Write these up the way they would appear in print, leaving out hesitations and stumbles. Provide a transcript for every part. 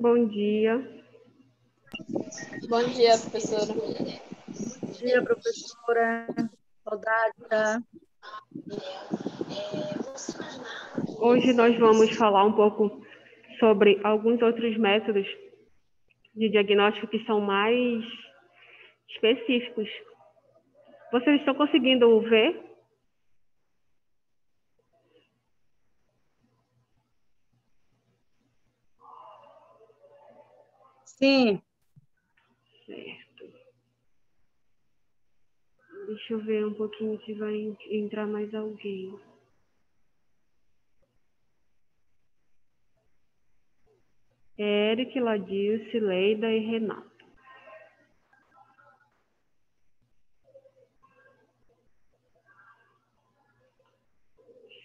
Bom dia. Bom dia, professora. Bom dia, professora. Saudade. Hoje nós vamos falar um pouco sobre alguns outros métodos de diagnóstico que são mais específicos. Vocês estão conseguindo ver? Sim. Certo. Deixa eu ver um pouquinho se vai entrar mais alguém. Eric, Ladilce, Leida e Renato.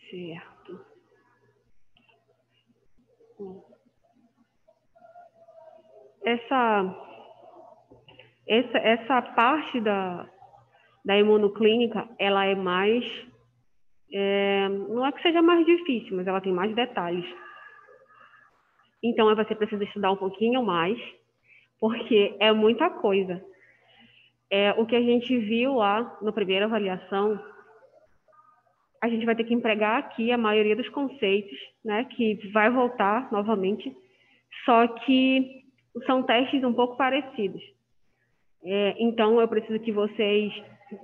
Certo. Essa parte da imunoclínica, ela é mais... não é que seja mais difícil, mas ela tem mais detalhes. Então, você precisa estudar um pouquinho mais, porque é muita coisa. O que a gente viu lá na primeira avaliação, a gente vai ter que empregar aqui a maioria dos conceitos, né, que vai voltar novamente, só que são testes um pouco parecidos. Então, eu preciso que vocês,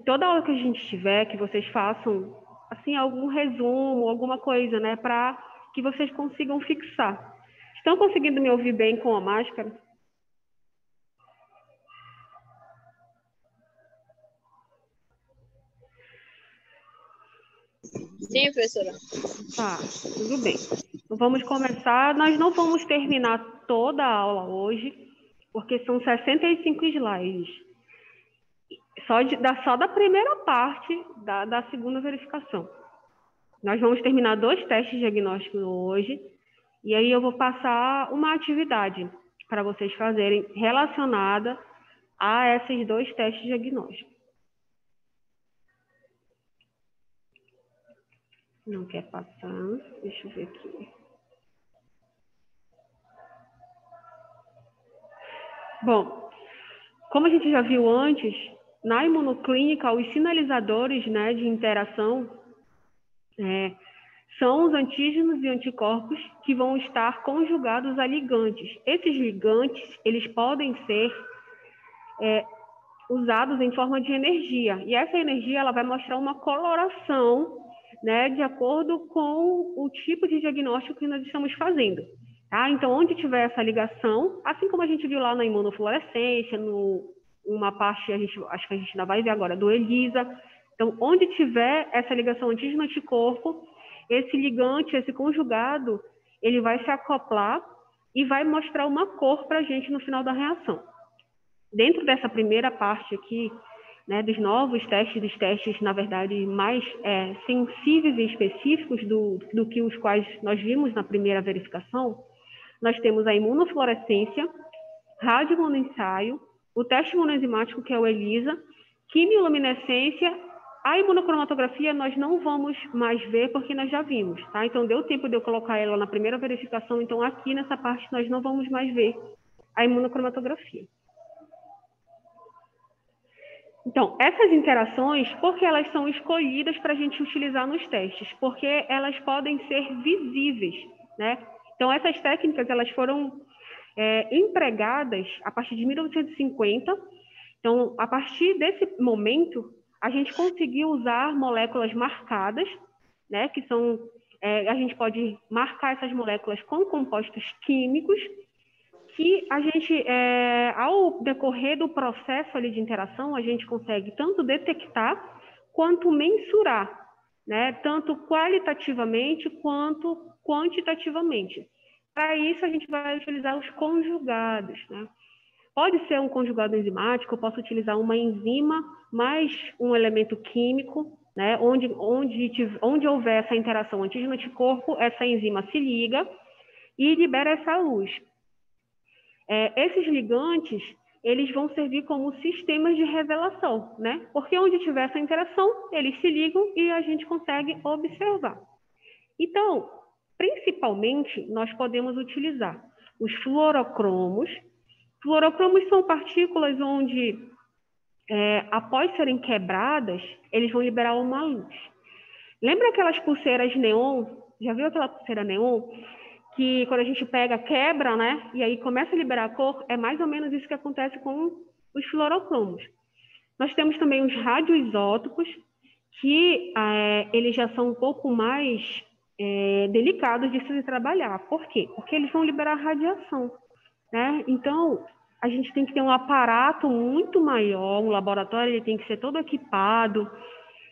toda aula que a gente tiver, que vocês façam, assim, algum resumo, alguma coisa, né, para que vocês consigam fixar. Estão conseguindo me ouvir bem com a máscara? Sim, professora. Tá, tudo bem. Então, vamos começar. Nós não vamos terminar toda a aula hoje, porque são 65 slides. Só da primeira parte da segunda verificação. Nós vamos terminar 2 testes diagnósticos hoje, e aí eu vou passar uma atividade para vocês fazerem relacionada a esses 2 testes diagnósticos. Não quer passar? Deixa eu ver aqui. Bom, como a gente já viu antes, na imunoclínica, os sinalizadores, né, de interação são os antígenos e anticorpos que vão estar conjugados a ligantes. Esses ligantes, eles podem ser usados em forma de energia, e essa energia ela vai mostrar uma coloração, né, de acordo com o tipo de diagnóstico que nós estamos fazendo. Tá? Então, onde tiver essa ligação, assim como a gente viu lá na imunofluorescência, uma parte, acho que a gente ainda vai ver agora, do ELISA. Então, onde tiver essa ligação antígeno-anticorpo, esse ligante, esse conjugado, ele vai se acoplar e vai mostrar uma cor para a gente no final da reação. Dentro dessa primeira parte aqui, né, dos novos testes, dos testes, na verdade, mais sensíveis e específicos do que os quais nós vimos na primeira verificação, nós temos a imunofluorescência, radioimunoensaio, o teste imunoenzimático, que é o ELISA, quimiluminescência, a imunocromatografia nós não vamos mais ver porque nós já vimos, tá? Então, deu tempo de eu colocar ela na primeira verificação, então aqui nessa parte nós não vamos mais ver a imunocromatografia. Então, essas interações, por que elas são escolhidas para a gente utilizar nos testes? Porque elas podem ser visíveis, né? Então, essas técnicas, elas foram empregadas a partir de 1950. Então, a partir desse momento, a gente conseguiu usar moléculas marcadas, né? Que são, a gente pode marcar essas moléculas com compostos químicos, que a gente, ao decorrer do processo ali de interação, a gente consegue tanto detectar quanto mensurar, né? Tanto qualitativamente quanto quantitativamente. Para isso, a gente vai utilizar os conjugados, né? Pode ser um conjugado enzimático, eu posso utilizar uma enzima mais um elemento químico, né? Onde houver essa interação antígeno-anticorpo, essa enzima se liga e libera essa luz. Esses ligantes, eles vão servir como sistemas de revelação, né? Porque onde tiver essa interação, eles se ligam e a gente consegue observar. Então, principalmente, nós podemos utilizar os fluorocromos. Fluorocromos são partículas onde, após serem quebradas, eles vão liberar uma luz. Lembra aquelas pulseiras neon? Já viu aquela pulseira neon? Que quando a gente pega, quebra, né? E aí começa a liberar a cor. É mais ou menos isso que acontece com os fluorocromos. Nós temos também os radioisótopos, que eles já são um pouco mais delicados de se trabalhar. Por quê? Porque eles vão liberar radiação, né? Então, a gente tem que ter um aparato muito maior, um laboratório ele tem que ser todo equipado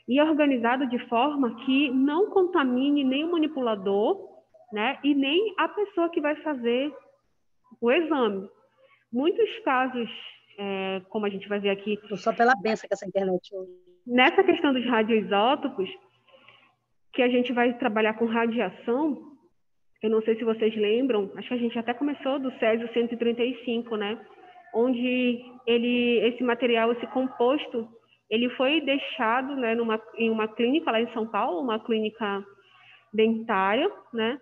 e organizado de forma que não contamine nem o manipulador, né? E nem a pessoa que vai fazer o exame. Muitos casos, como a gente vai ver aqui... Tô só pela benção com essa internet hoje. Nessa questão dos radioisótopos, que a gente vai trabalhar com radiação, eu não sei se vocês lembram, acho que a gente até começou do Césio 135, né? Onde esse material, esse composto, ele foi deixado, né, em uma clínica lá em São Paulo, uma clínica dentária, né?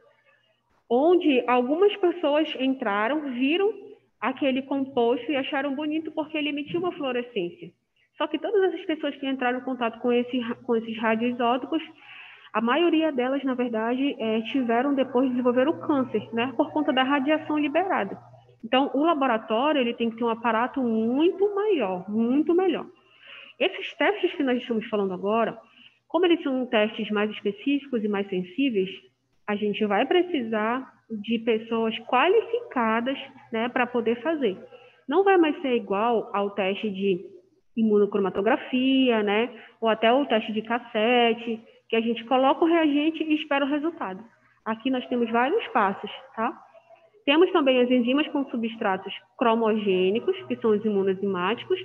Onde algumas pessoas entraram, viram aquele composto e acharam bonito porque ele emitia uma fluorescência. Só que todas essas pessoas que entraram em contato com esses radioisótopos, a maioria delas, na verdade, tiveram depois de desenvolver o câncer, né, por conta da radiação liberada. Então, o laboratório ele tem que ter um aparato muito maior, muito melhor. Esses testes que nós estamos falando agora, como eles são testes mais específicos e mais sensíveis, a gente vai precisar de pessoas qualificadas, né, para poder fazer. Não vai mais ser igual ao teste de imunocromatografia, né, ou até o teste de cassete, que a gente coloca o reagente e espera o resultado. Aqui nós temos vários passos, tá? Temos também as enzimas com substratos cromogênicos, que são os imunoenzimáticos,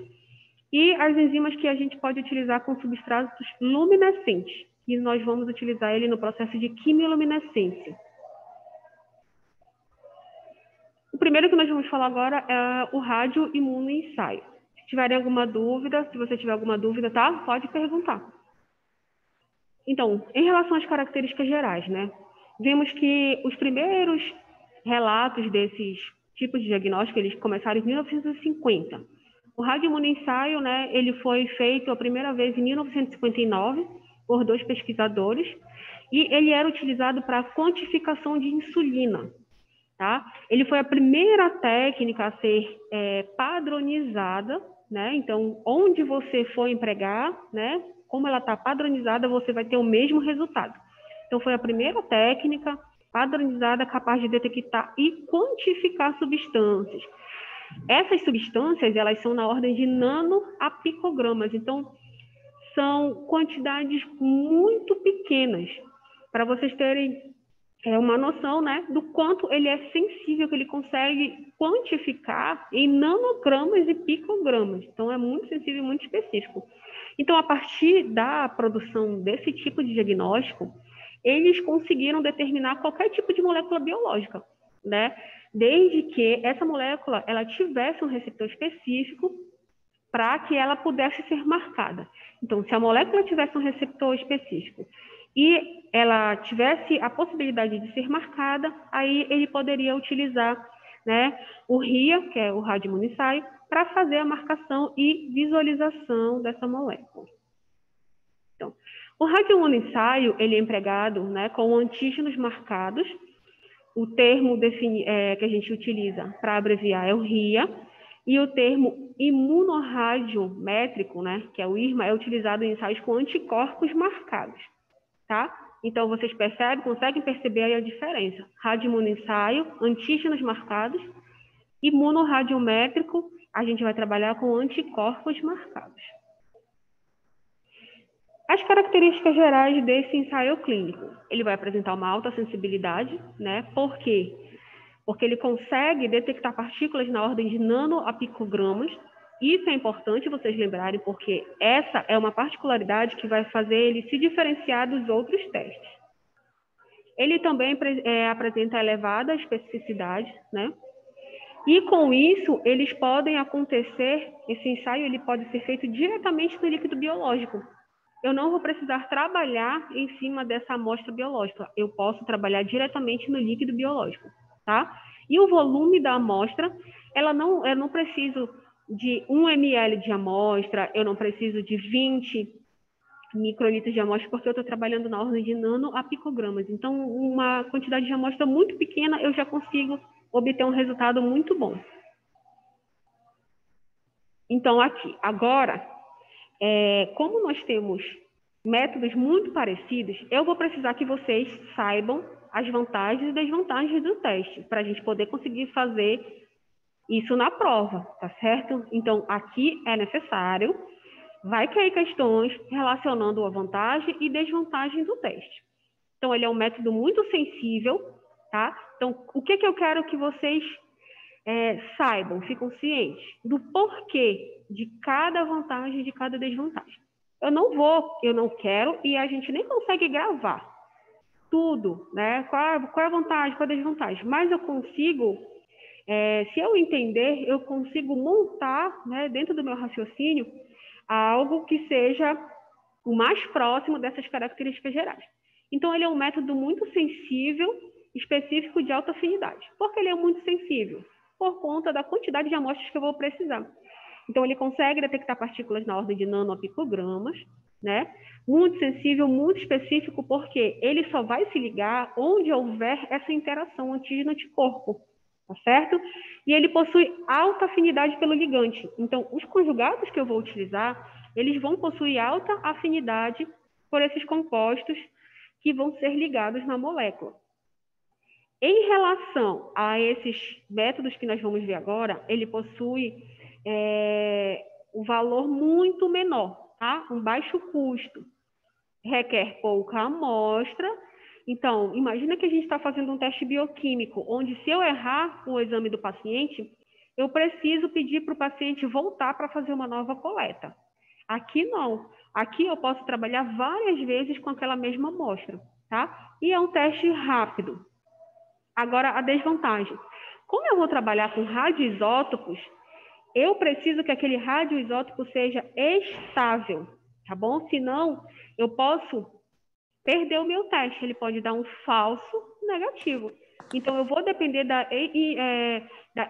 e as enzimas que a gente pode utilizar com substratos luminescentes, e nós vamos utilizar ele no processo de quimiluminescência. O primeiro que nós vamos falar agora é o radioimunoensaio. Se tiverem alguma dúvida, se você tiver alguma dúvida, tá? Pode perguntar. Então, em relação às características gerais, né? Vemos que os primeiros relatos desses tipos de diagnóstico, eles começaram em 1950. O radioimunoensaio, né, ele foi feito a primeira vez em 1959 por 2 pesquisadores e ele era utilizado para quantificação de insulina, tá? Ele foi a primeira técnica a ser padronizada, né? Então, onde você for empregar, né, como ela está padronizada, você vai ter o mesmo resultado. Então, foi a primeira técnica padronizada capaz de detectar e quantificar substâncias. Essas substâncias, elas são na ordem de nanoapicogramas. Então, são quantidades muito pequenas. Para vocês terem uma noção, né, do quanto ele é sensível, que ele consegue quantificar em nanogramas e picogramas. Então, é muito sensível e muito específico. Então, a partir da produção desse tipo de diagnóstico, eles conseguiram determinar qualquer tipo de molécula biológica, né? Desde que essa molécula ela tivesse um receptor específico para que ela pudesse ser marcada. Então, se a molécula tivesse um receptor específico e ela tivesse a possibilidade de ser marcada, aí ele poderia utilizar, né, o RIA, que é o radioimunoensaio, para fazer a marcação e visualização dessa molécula. Então, o radioimunoensaio ele é empregado, né, com antígenos marcados. O termo que a gente utiliza para abreviar é o RIA, e o termo imunorradiométrico, né, que é o IRMA, é utilizado em ensaios com anticorpos marcados, tá? Então, vocês conseguem perceber aí a diferença. Radioimunoensaio, antígenos marcados. Imunorradiométrico, a gente vai trabalhar com anticorpos marcados. As características gerais desse ensaio clínico. Ele vai apresentar uma alta sensibilidade, né? Por quê? Porque ele consegue detectar partículas na ordem de nanoapicogramas. Isso é importante vocês lembrarem, porque essa é uma particularidade que vai fazer ele se diferenciar dos outros testes. Ele também apresenta elevada especificidade, né? E com isso, eles podem acontecer, esse ensaio ele pode ser feito diretamente no líquido biológico. Eu não vou precisar trabalhar em cima dessa amostra biológica. Eu posso trabalhar diretamente no líquido biológico, tá? E o volume da amostra, eu não preciso de 1 ml de amostra, eu não preciso de 20 microlitros de amostra, porque eu estou trabalhando na ordem de nano a picogramas. Então, uma quantidade de amostra muito pequena, eu já consigo obter um resultado muito bom. Então, aqui, agora, como nós temos métodos muito parecidos, eu vou precisar que vocês saibam as vantagens e desvantagens do teste, para a gente poder conseguir fazer isso na prova, tá certo? Então, aqui é necessário, vai cair questões relacionando a vantagem e desvantagem do teste. Então, ele é um método muito sensível, tá? Então, o que eu quero que vocês saibam, fiquem cientes do porquê de cada vantagem e de cada desvantagem. Eu não quero e a gente nem consegue gravar tudo, né? Qual é a vantagem, qual é a desvantagem, mas eu consigo, se eu entender, eu consigo montar, né, dentro do meu raciocínio, algo que seja o mais próximo dessas características gerais. Então, ele é um método muito sensível, específico de alta afinidade. Por que ele é muito sensível? Por conta da quantidade de amostras que eu vou precisar. Então, ele consegue detectar partículas na ordem de nano a picogramas, né? Muito sensível, muito específico, porque ele só vai se ligar onde houver essa interação antígeno-anticorpo, tá certo? E ele possui alta afinidade pelo ligante. Então, os conjugados que eu vou utilizar, eles vão possuir alta afinidade por esses compostos que vão ser ligados na molécula. Em relação a esses métodos que nós vamos ver agora, ele possui um valor muito menor, tá? Um baixo custo, requer pouca amostra. Então, imagina que a gente está fazendo um teste bioquímico, onde se eu errar o exame do paciente, eu preciso pedir para o paciente voltar para fazer uma nova coleta. Aqui não. Aqui eu posso trabalhar várias vezes com aquela mesma amostra, tá? E é um teste rápido. Agora, a desvantagem. Como eu vou trabalhar com radioisótopos, eu preciso que aquele radioisótopo seja estável, tá bom? Senão, eu posso perder o meu teste. Ele pode dar um falso negativo. Então, eu vou depender da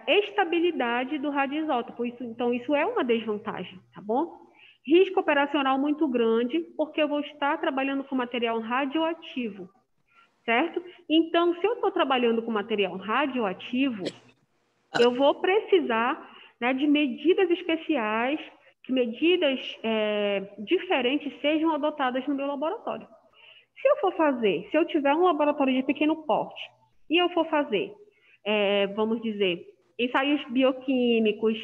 estabilidade do radioisótopo. Então, isso é uma desvantagem, tá bom? Risco operacional muito grande, porque eu vou estar trabalhando com material radioativo, certo? Então, se eu estou trabalhando com material radioativo, eu vou precisar, né, de medidas especiais, que medidas diferentes sejam adotadas no meu laboratório. Se eu tiver um laboratório de pequeno porte e eu for fazer, vamos dizer, ensaios bioquímicos,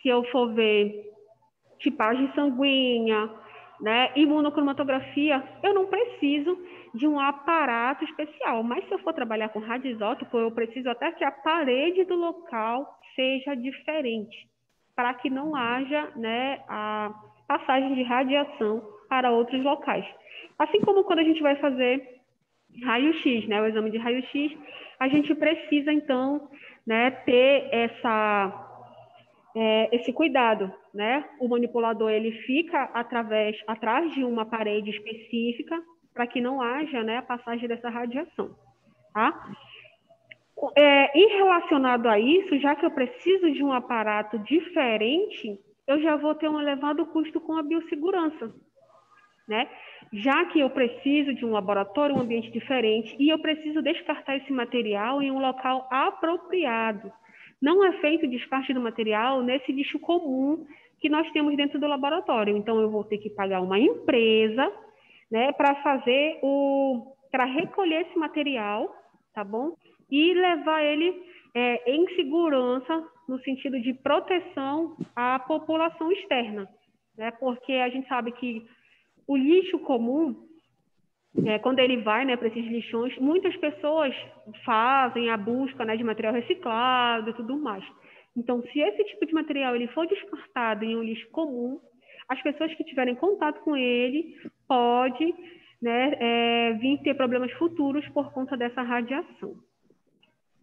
se eu for ver tipagem sanguínea, né, imunocromatografia, eu não preciso de um aparato especial. Mas se eu for trabalhar com radioisótopo, eu preciso até que a parede do local seja diferente, para que não haja, né, a passagem de radiação para outros locais. Assim como quando a gente vai fazer raio-x, né, o exame de raio-x, a gente precisa, então, né, ter esse cuidado, né? O manipulador ele fica atrás de uma parede específica para que não haja, né, a passagem dessa radiação, tá? E relacionado a isso, já que eu preciso de um aparato diferente, eu já vou ter um elevado custo com a biossegurança, né? Já que eu preciso de um laboratório, um ambiente diferente, e eu preciso descartar esse material em um local apropriado. Não é feito descarte do material nesse lixo comum que nós temos dentro do laboratório. Então, eu vou ter que pagar uma empresa, né, para recolher esse material, tá bom? E levar ele em segurança, no sentido de proteção à população externa, né? Porque a gente sabe que o lixo comum, quando ele vai, né, para esses lixões, muitas pessoas fazem a busca, né, de material reciclado e tudo mais. Então, se esse tipo de material ele for descartado em um lixo comum, as pessoas que tiverem contato com ele pode, né, vir ter problemas futuros por conta dessa radiação.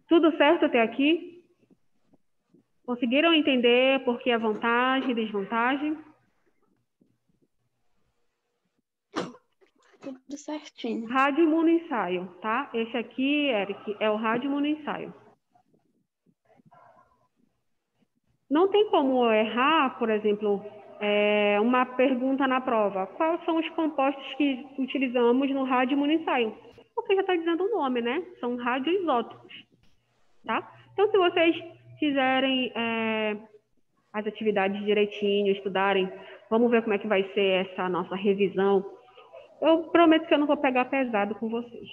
Tudo certo até aqui? Conseguiram entender por que a vantagem e desvantagem? Tudo certinho. Rádio imunoensaio, tá? Esse aqui, Eric, é o rádio imunoensaio. Não tem como errar, por exemplo, uma pergunta na prova. Quais são os compostos que utilizamos no radioimunoensaio? Porque já está dizendo o nome, né? São radioisótopos, tá? Então, se vocês fizerem as atividades direitinho, estudarem, vamos ver como é que vai ser essa nossa revisão. Eu prometo que eu não vou pegar pesado com vocês.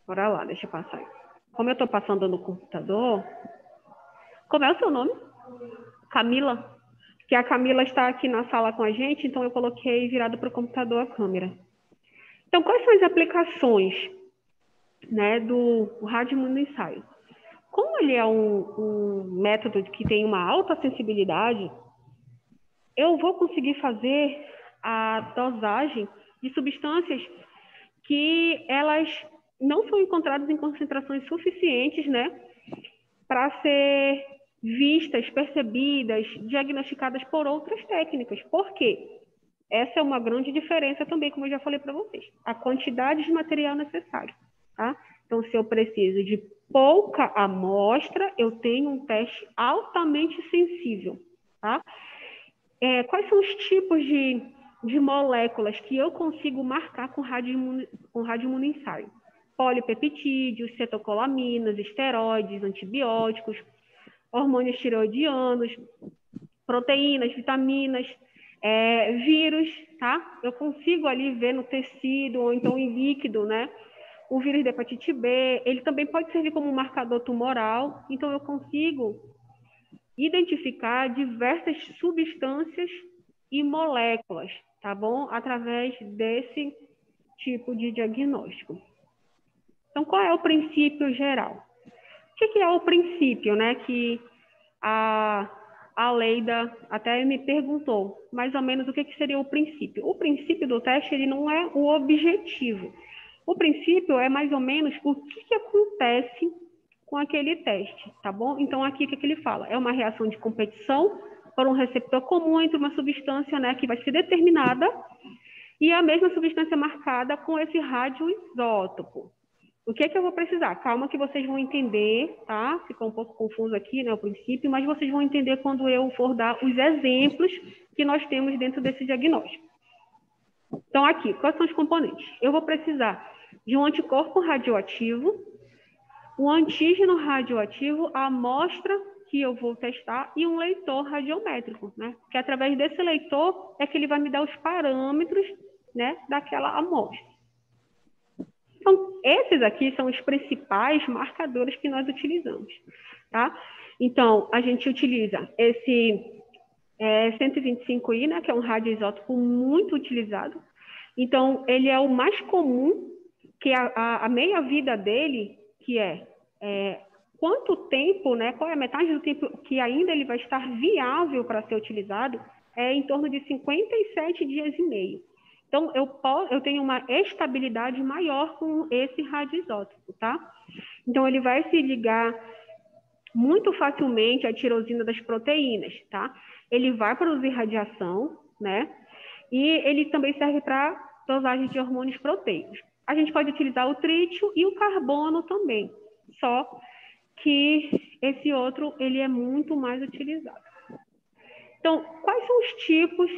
Bora lá, deixa eu passar. Como eu estou passando no computador... Como é o seu nome? Camila? Que a Camila está aqui na sala com a gente, então eu coloquei virado para o computador a câmera. Então, quais são as aplicações, né, do radioimunoensaio? Como ele é um método que tem uma alta sensibilidade, eu vou conseguir fazer a dosagem de substâncias que elas não são encontradas em concentrações suficientes, né, para ser vistas, percebidas, diagnosticadas por outras técnicas. Por quê? Essa é uma grande diferença também, como eu já falei para vocês. A quantidade de material necessário, tá? Então, se eu preciso de pouca amostra, eu tenho um teste altamente sensível, tá? Quais são os tipos de moléculas que eu consigo marcar com radioimunoensaio? Polipeptídeos, cetocolaminas, esteroides, antibióticos, hormônios tireoidianos, proteínas, vitaminas, vírus, tá? Eu consigo ali ver no tecido ou então em líquido, né? O vírus da hepatite B, ele também pode servir como um marcador tumoral, então eu consigo identificar diversas substâncias e moléculas, tá bom? Através desse tipo de diagnóstico. Então, qual é o princípio geral? O que é o princípio, né? Que a Leida até me perguntou, mais ou menos, o que seria o princípio. O princípio do teste, ele não é o objetivo. O princípio é mais ou menos o que acontece com aquele teste, tá bom? Então, aqui, o que ele fala? É uma reação de competição por um receptor comum entre uma substância, né, que vai ser determinada e a mesma substância marcada com esse radioisótopo. O que eu vou precisar? Calma que vocês vão entender, tá? Ficou um pouco confuso aqui, né, o princípio, mas vocês vão entender quando eu for dar os exemplos que nós temos dentro desse diagnóstico. Então, aqui, quais são os componentes? Eu vou precisar de um anticorpo radioativo, um antígeno radioativo, a amostra que eu vou testar e um leitor radiométrico, né? Que através desse leitor é que ele vai me dar os parâmetros, né, daquela amostra. Então, esses aqui são os principais marcadores que nós utilizamos, tá? Então, a gente utiliza esse 125I, né, que é um radioisótopo muito utilizado. Então, ele é o mais comum, que a meia-vida dele, que quanto tempo, né, qual é a metade do tempo que ainda ele vai estar viável para ser utilizado, é em torno de 57 dias e meio. Então, eu tenho uma estabilidade maior com esse radioisótopo, tá? Então, ele vai se ligar muito facilmente à tirosina das proteínas, tá? Ele vai produzir radiação, né? E ele também serve para dosagem de hormônios proteicos. A gente pode utilizar o trítio e o carbono também, só que esse outro, ele é muito mais utilizado. Então, quais são os tipos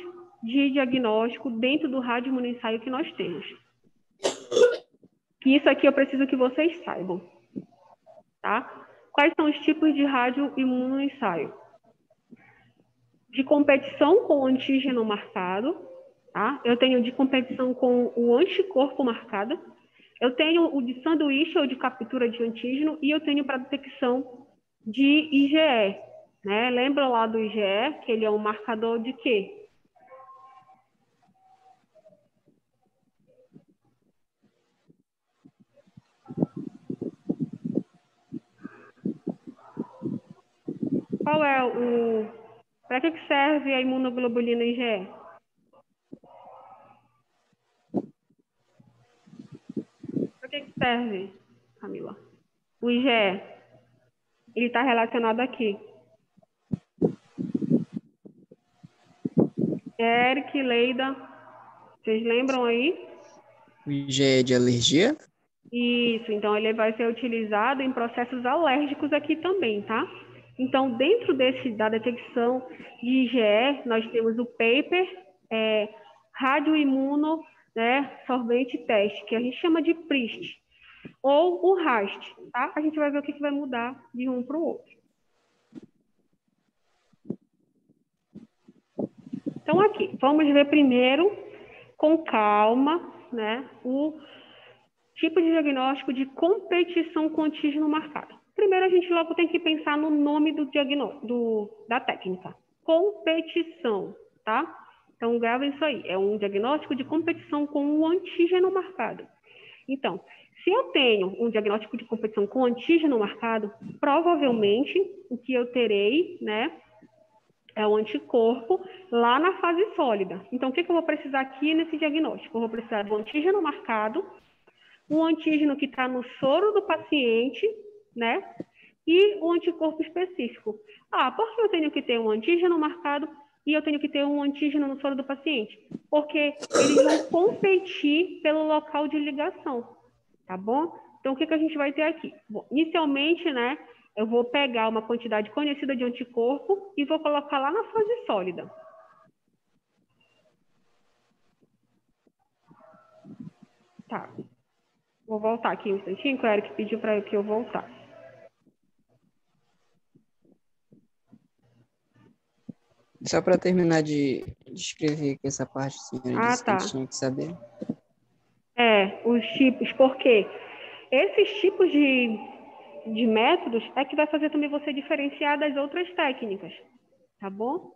de diagnóstico dentro do radioimunoensaio que nós temos? Isso aqui eu preciso que vocês saibam, tá? Quais são os tipos de radioimunoensaio? De competição com o antígeno marcado, tá? Eu tenho de competição com o anticorpo marcado, eu tenho o de sanduíche ou de captura de antígeno e eu tenho para detecção de IgE, né? Lembra lá do IgE, que ele é um marcador de quê? Qual é o... Para que serve a imunoglobulina IgE? Para que serve, Camila? O IgE, ele está relacionado aqui. Eric, Leida, vocês lembram aí? O IgE de alergia? Isso, então ele vai ser utilizado em processos alérgicos aqui também, tá? Então, dentro da detecção de IgE, nós temos o paper, radioimuno, né, sorbente teste, que a gente chama de PRIST, ou o RAST, tá? A gente vai ver o que vai mudar de um para o outro. Então, aqui, vamos ver primeiro, com calma, né, o tipo de diagnóstico de competição com antígeno marcado. Primeiro, a gente logo tem que pensar no nome do diagnóstico, da técnica. Competição, tá? Então, gravem isso aí. É um diagnóstico de competição com o antígeno marcado. Então, se eu tenho um diagnóstico de competição com antígeno marcado, provavelmente o que eu terei, né, é o anticorpo lá na fase sólida. Então, o que eu vou precisar aqui nesse diagnóstico? Eu vou precisar do antígeno marcado, um antígeno que está no soro do paciente, né? E o anticorpo específico. Por que eu tenho que ter um antígeno marcado e eu tenho que ter um antígeno no soro do paciente? Porque eles vão competir pelo local de ligação, tá bom? Então, o que a gente vai ter aqui? Bom, inicialmente, né, eu vou pegar uma quantidade conhecida de anticorpo e vou colocar lá na fase sólida. Tá. Vou voltar aqui um instantinho, que o Eric pediu para que eu voltar. Só para terminar de escrever aqui essa parte, senhora disse que a Tá. gente tinha que saber. Os tipos, porque esses tipos de métodos é que vai fazer também você diferenciar das outras técnicas, tá bom?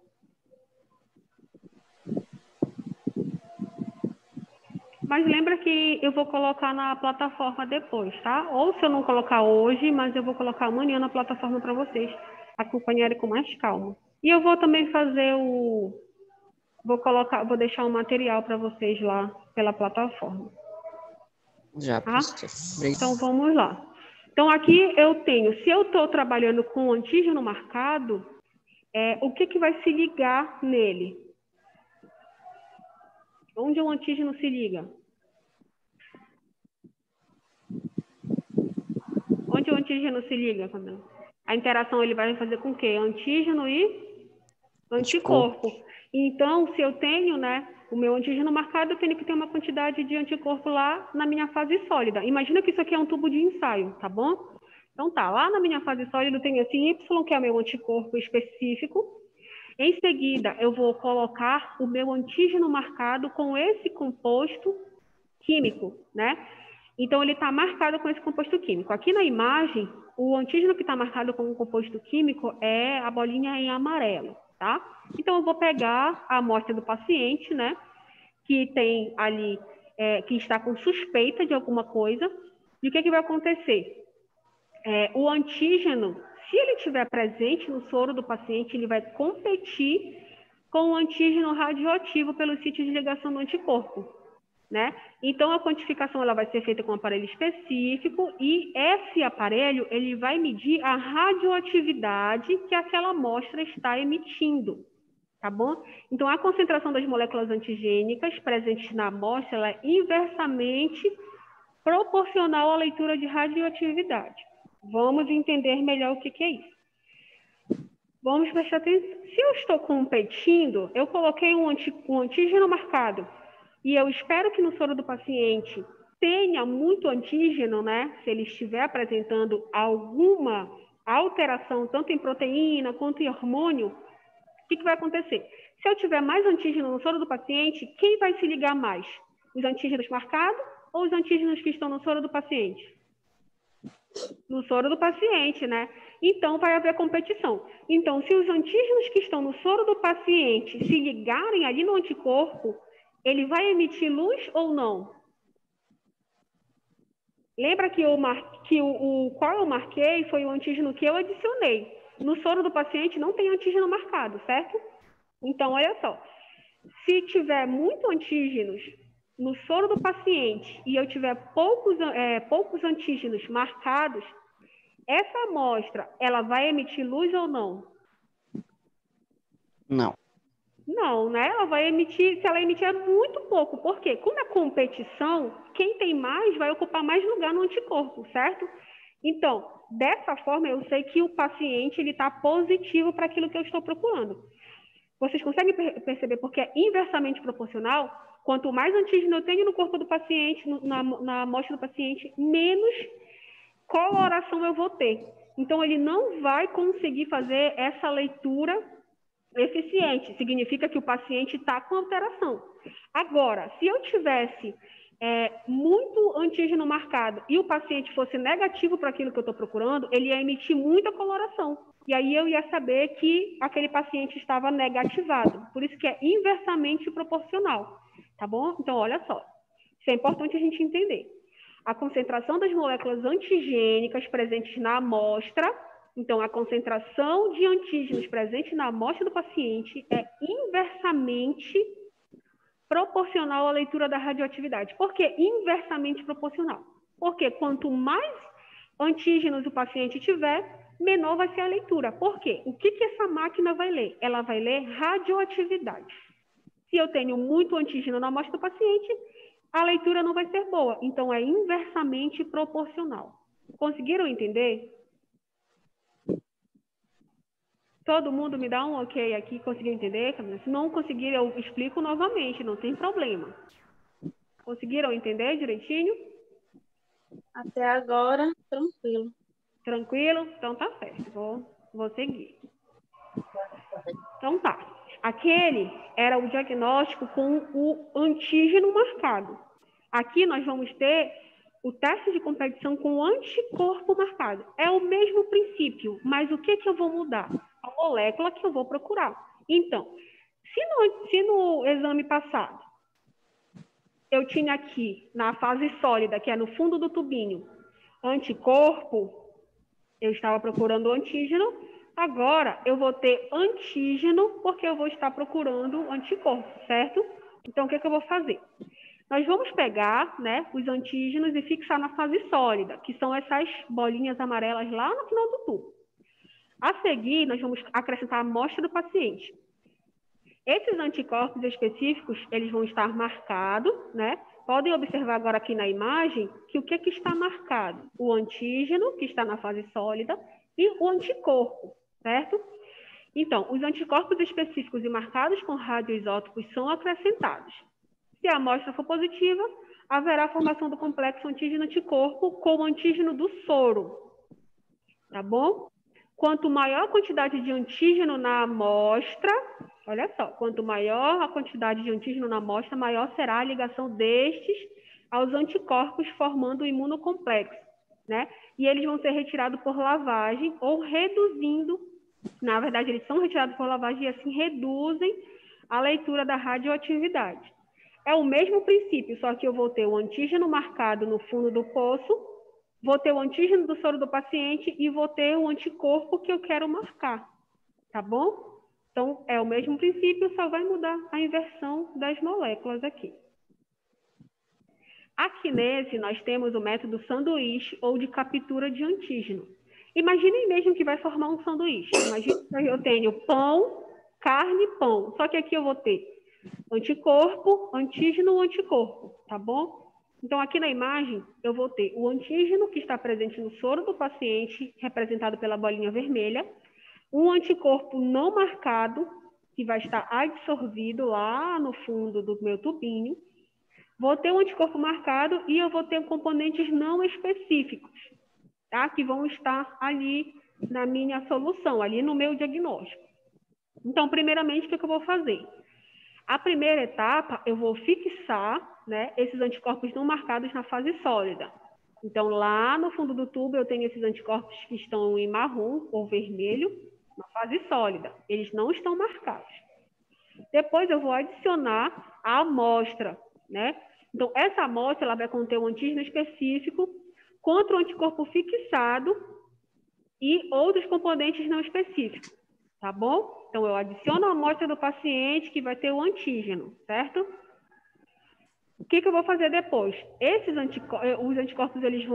Mas lembra que eu vou colocar na plataforma depois, tá? Ou se eu não colocar hoje, mas eu vou colocar amanhã na plataforma para vocês acompanharem com mais calma. E eu vou também fazer vou deixar um material para vocês lá pela plataforma. Já, Tá? professor. Então, vamos lá. Então, aqui eu tenho, se eu estou trabalhando com antígeno marcado, o que vai se ligar nele? Onde o antígeno se liga? Onde o antígeno se liga, Camila? A interação ele vai fazer com o quê? Antígeno e anticorpo. Então, se eu tenho, né, o meu antígeno marcado, eu tenho que ter uma quantidade de anticorpo lá na minha fase sólida. Imagina que isso aqui é um tubo de ensaio, tá bom? Então tá, lá na minha fase sólida eu tenho esse Y, que é o meu anticorpo específico. Em seguida, eu vou colocar o meu antígeno marcado com esse composto químico, né? Então, ele está marcado com esse composto químico. Aqui na imagem, o antígeno que está marcado com o composto químico é a bolinha em amarelo, tá? Então, eu vou pegar a amostra do paciente, né? Que tem ali, que está com suspeita de alguma coisa. E o que vai acontecer? O antígeno, se ele estiver presente no soro do paciente, ele vai competir com o antígeno radioativo pelo sítio de ligação do anticorpo, né? Então, a quantificação ela vai ser feita com um aparelho específico e esse aparelho ele vai medir a radioatividade que aquela amostra está emitindo, tá bom? Então, a concentração das moléculas antigênicas presentes na amostra ela é inversamente proporcional à leitura de radioatividade. Vamos entender melhor o que é isso. Vamos prestar atenção. Se eu estou competindo, eu coloquei um antígeno marcado e eu espero que no soro do paciente tenha muito antígeno, né? Se ele estiver apresentando alguma alteração, tanto em proteína quanto em hormônio, o que vai acontecer? Se eu tiver mais antígeno no soro do paciente, quem vai se ligar mais? Os antígenos marcados ou os antígenos que estão no soro do paciente? No soro do paciente, né? Então, vai haver competição. Então, se os antígenos que estão no soro do paciente se ligarem ali no anticorpo, ele vai emitir luz ou não? Lembra que qual eu marquei foi o antígeno que eu adicionei. No soro do paciente não tem antígeno marcado, certo? Então, olha só. Se tiver muito antígenos no soro do paciente e eu tiver poucos antígenos marcados, essa amostra, ela vai emitir luz ou não? Não. Não, né? Ela vai emitir, se ela emitir é muito pouco. Por quê? Como é competição, quem tem mais vai ocupar mais lugar no anticorpo, certo? Então, dessa forma, eu sei que o paciente está positivo para aquilo que eu estou procurando. Vocês conseguem perceber porque é inversamente proporcional? Quanto mais antígeno eu tenho no corpo do paciente, na amostra do paciente, menos coloração eu vou ter. Então, ele não vai conseguir fazer essa leitura eficiente. Significa que o paciente está com alteração. Agora, se eu tivesse muito antígeno marcado e o paciente fosse negativo para aquilo que eu estou procurando, ele ia emitir muita coloração. E aí eu ia saber que aquele paciente estava negativado. Por isso que é inversamente proporcional. Tá bom? Então, olha só. Isso é importante a gente entender. A concentração das moléculas antigênicas presentes na amostra, então, a concentração de antígenos presente na amostra do paciente é inversamente proporcional à leitura da radioatividade. Por que inversamente proporcional? Porque quanto mais antígenos o paciente tiver, menor vai ser a leitura. Por quê? O que essa máquina vai ler? Ela vai ler radioatividade. Se eu tenho muito antígeno na amostra do paciente, a leitura não vai ser boa. Então, é inversamente proporcional. Conseguiram entender? Todo mundo me dá um ok aqui, conseguiu entender? Se não conseguir, eu explico novamente, não tem problema. Conseguiram entender direitinho? Até agora, tranquilo. Tranquilo? Então tá certo, vou seguir. Então tá. Aquele era o diagnóstico com o antígeno marcado. Aqui nós vamos ter o teste de competição com o anticorpo marcado. É o mesmo princípio, mas o que eu vou mudar? A molécula que eu vou procurar. Então, se no exame passado eu tinha aqui, na fase sólida, que é no fundo do tubinho, anticorpo, eu estava procurando o antígeno, agora eu vou ter antígeno, porque eu vou estar procurando anticorpo, certo? Então, o que eu vou fazer? Nós vamos pegar, né, os antígenos e fixar na fase sólida, que são essas bolinhas amarelas lá no final do tubo. A seguir, nós vamos acrescentar a amostra do paciente. Esses anticorpos específicos, eles vão estar marcados, né? Podem observar agora aqui na imagem que o que está marcado? O antígeno, que está na fase sólida, e o anticorpo, certo? Então, os anticorpos específicos e marcados com radioisótopos são acrescentados. Se a amostra for positiva, haverá a formação do complexo antígeno-anticorpo com o antígeno do soro. Tá bom? Quanto maior a quantidade de antígeno na amostra, olha só, quanto maior a quantidade de antígeno na amostra, maior será a ligação destes aos anticorpos formando o imunocomplexo, né? E eles vão ser retirados por lavagem ou reduzindo, na verdade, eles são retirados por lavagem e assim reduzem a leitura da radioatividade. É o mesmo princípio, só que eu vou ter o antígeno marcado no fundo do poço, vou ter o antígeno do soro do paciente e vou ter o anticorpo que eu quero marcar, tá bom? Então, é o mesmo princípio, só vai mudar a inversão das moléculas aqui. Aqui nesse, nós temos o método sanduíche ou de captura de antígeno. Imaginem mesmo que vai formar um sanduíche. Imagina que eu tenho pão, carne, pão. Só que aqui eu vou ter anticorpo, antígeno, anticorpo, tá bom? Então, aqui na imagem, eu vou ter o antígeno que está presente no soro do paciente, representado pela bolinha vermelha, um anticorpo não marcado, que vai estar absorvido lá no fundo do meu tubinho, vou ter um anticorpo marcado e eu vou ter componentes não específicos, tá? Que vão estar ali na minha solução, ali no meu diagnóstico. Então, primeiramente, o que eu vou fazer? A primeira etapa, eu vou fixar, né, esses anticorpos não marcados na fase sólida. Então, lá no fundo do tubo, eu tenho esses anticorpos que estão em marrom ou vermelho, na fase sólida. Eles não estão marcados. Depois, eu vou adicionar a amostra, né? Então, essa amostra ela vai conter um antígeno específico contra o anticorpo fixado e outros componentes não específicos, tá bom? Então, eu adiciono a amostra do paciente que vai ter o antígeno, certo? O que eu vou fazer depois? Os anticorpos eles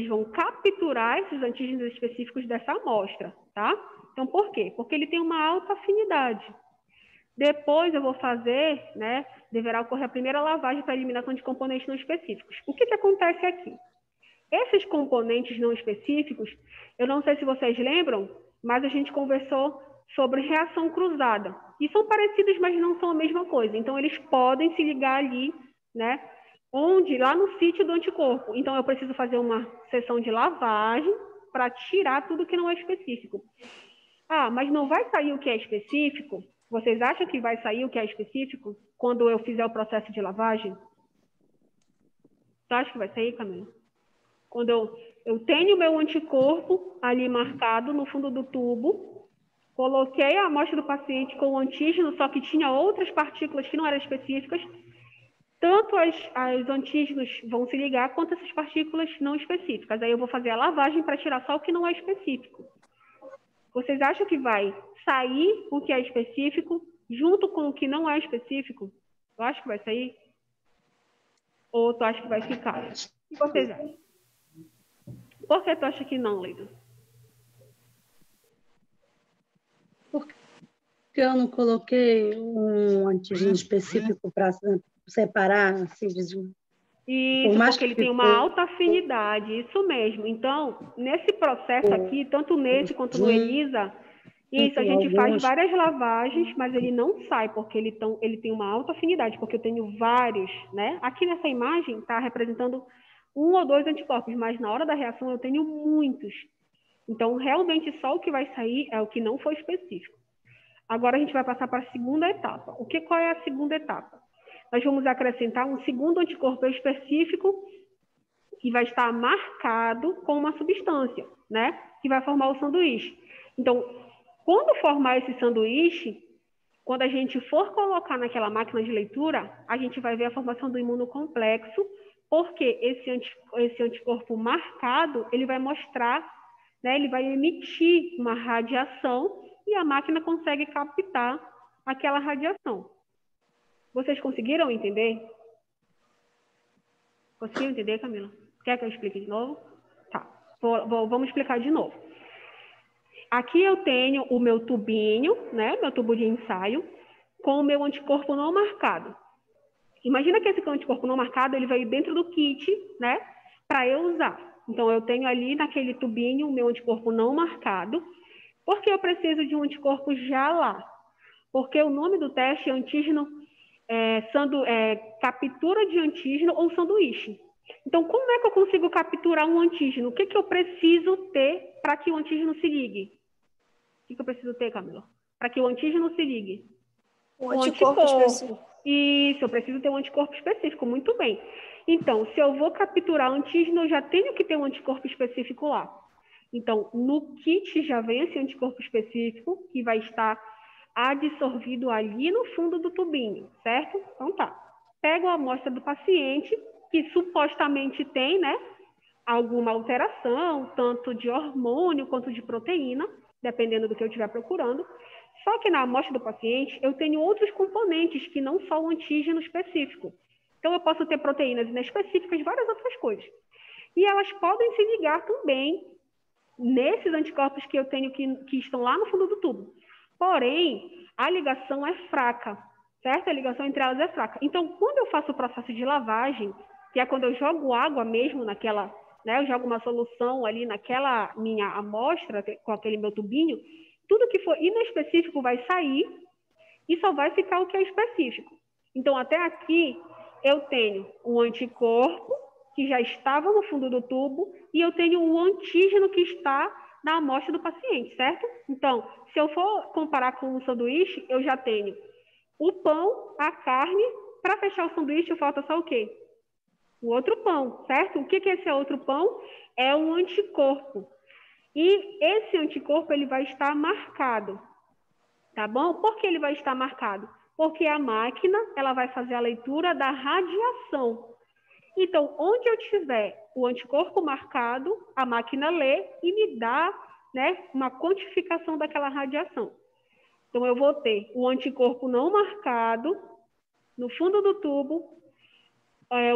vão capturar esses antígenos específicos dessa amostra, tá? Então, por quê? Porque ele tem uma alta afinidade. Depois eu vou fazer, né? Deverá ocorrer a primeira lavagem para eliminação de componentes não específicos. O que acontece aqui? esses componentes não específicos, eu não sei se vocês lembram, mas a gente conversou sobre reação cruzada. E são parecidos, mas não são a mesma coisa. Então, eles podem se ligar ali, né? Lá no sítio do anticorpo. Então, eu preciso fazer uma sessão de lavagem para tirar tudo que não é específico. Ah, mas não vai sair o que é específico? Vocês acham que vai sair o que é específico quando eu fizer o processo de lavagem? Você acha que vai sair, Camila? Quando eu tenho o meu anticorpo ali marcado no fundo do tubo, coloquei a amostra do paciente com o antígeno, só que tinha outras partículas que não eram específicas, tanto os antígenos vão se ligar, quanto essas partículas não específicas. Aí eu vou fazer a lavagem para tirar só o que não é específico. Vocês acham que vai sair o que é específico junto com o que não é específico? Eu acho que vai sair? Ou tu acha que vai ficar? O que vocês acham? Por que tu acha que não, Leida? Porque eu não coloquei um antígeno específico para separar, assim, Isso, porque ele tem uma alta afinidade, isso mesmo. Então, nesse processo aqui, tanto nesse quanto no ELISA, isso, a gente faz várias lavagens, mas ele não sai, porque ele tem uma alta afinidade, porque eu tenho vários, né? Aqui nessa imagem está representando 1 ou 2 anticorpos, mas na hora da reação eu tenho muitos. Então, realmente, só o que vai sair é o que não foi específico. Agora, a gente vai passar para a segunda etapa. Qual é a segunda etapa? Nós vamos acrescentar um segundo anticorpo específico que vai estar marcado com uma substância, né? Que vai formar o sanduíche. Então, quando formar esse sanduíche, quando a gente for colocar naquela máquina de leitura, a gente vai ver a formação do imunocomplexo, porque esse anticorpo marcado, ele vai mostrar, né? Ele vai emitir uma radiação e a máquina consegue captar aquela radiação. Vocês conseguiram entender? Conseguiram entender, Camila? Quer que eu explique de novo? Tá. Vamos explicar de novo. Aqui eu tenho o meu tubinho, né? Meu tubo de ensaio, com o meu anticorpo não marcado. Imagina que esse anticorpo não marcado, ele veio dentro do kit, né? Para eu usar. Então, eu tenho ali naquele tubinho o meu anticorpo não marcado. Por que eu preciso de um anticorpo já lá? Porque o nome do teste é antígeno, captura de antígeno ou sanduíche. Então, como é que eu consigo capturar um antígeno? O que eu preciso ter para que o antígeno se ligue? O que eu preciso ter, Camila? Para que o antígeno se ligue? Um anticorpo específico. Isso, eu preciso ter um anticorpo específico. Muito bem. Então, se eu vou capturar antígeno, eu já tenho que ter um anticorpo específico lá. Então, no kit já vem esse anticorpo específico, que vai estar adsorvido ali no fundo do tubinho, certo? Então tá. Pego a amostra do paciente, que supostamente tem, né, alguma alteração, tanto de hormônio quanto de proteína, dependendo do que eu estiver procurando. Só que na amostra do paciente, eu tenho outros componentes que não são o antígeno específico. Então, eu posso ter proteínas inespecíficas, várias outras coisas. E elas podem se ligar também nesses anticorpos que eu tenho que estão lá no fundo do tubo. Porém, a ligação é fraca, certo? A ligação entre elas é fraca. Então, quando eu faço o processo de lavagem, que é quando eu jogo água mesmo naquela, né? Eu jogo uma solução ali naquela minha amostra, com aquele meu tubinho, tudo que for inespecífico vai sair e só vai ficar o que é específico. Então, até aqui, eu tenho um anticorpo que já estava no fundo do tubo e eu tenho o antígeno que está na amostra do paciente, certo? Então, se eu for comparar com o sanduíche, eu já tenho o pão, a carne. Para fechar o sanduíche, falta só o quê? O outro pão, certo? O que é esse outro pão? É um anticorpo. E esse anticorpo, ele vai estar marcado, tá bom? Por que ele vai estar marcado? Porque a máquina, ela vai fazer a leitura da radiação. Então, onde eu tiver o anticorpo marcado, a máquina lê e me dá, né, uma quantificação daquela radiação. Então, eu vou ter o anticorpo não marcado no fundo do tubo,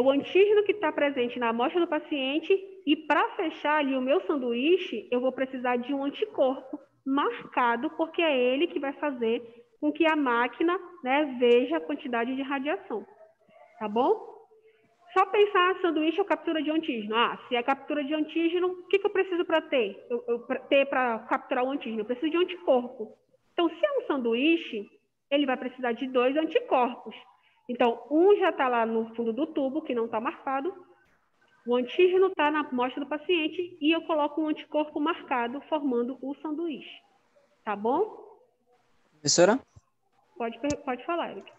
o antígeno que está presente na amostra do paciente, e para fechar ali o meu sanduíche, eu vou precisar de um anticorpo marcado, porque é ele que vai fazer com que a máquina, né, veja a quantidade de radiação. Tá bom? Só pensar sanduíche ou captura de antígeno. Se é captura de antígeno, o que eu preciso para ter? Ter para capturar o antígeno? Eu preciso de anticorpo. Então, se é um sanduíche, ele vai precisar de 2 anticorpos. Então, um já está lá no fundo do tubo, que não está marcado. O antígeno está na amostra do paciente e eu coloco um anticorpo marcado, formando o sanduíche. Tá bom? Professora? Pode falar, Eric.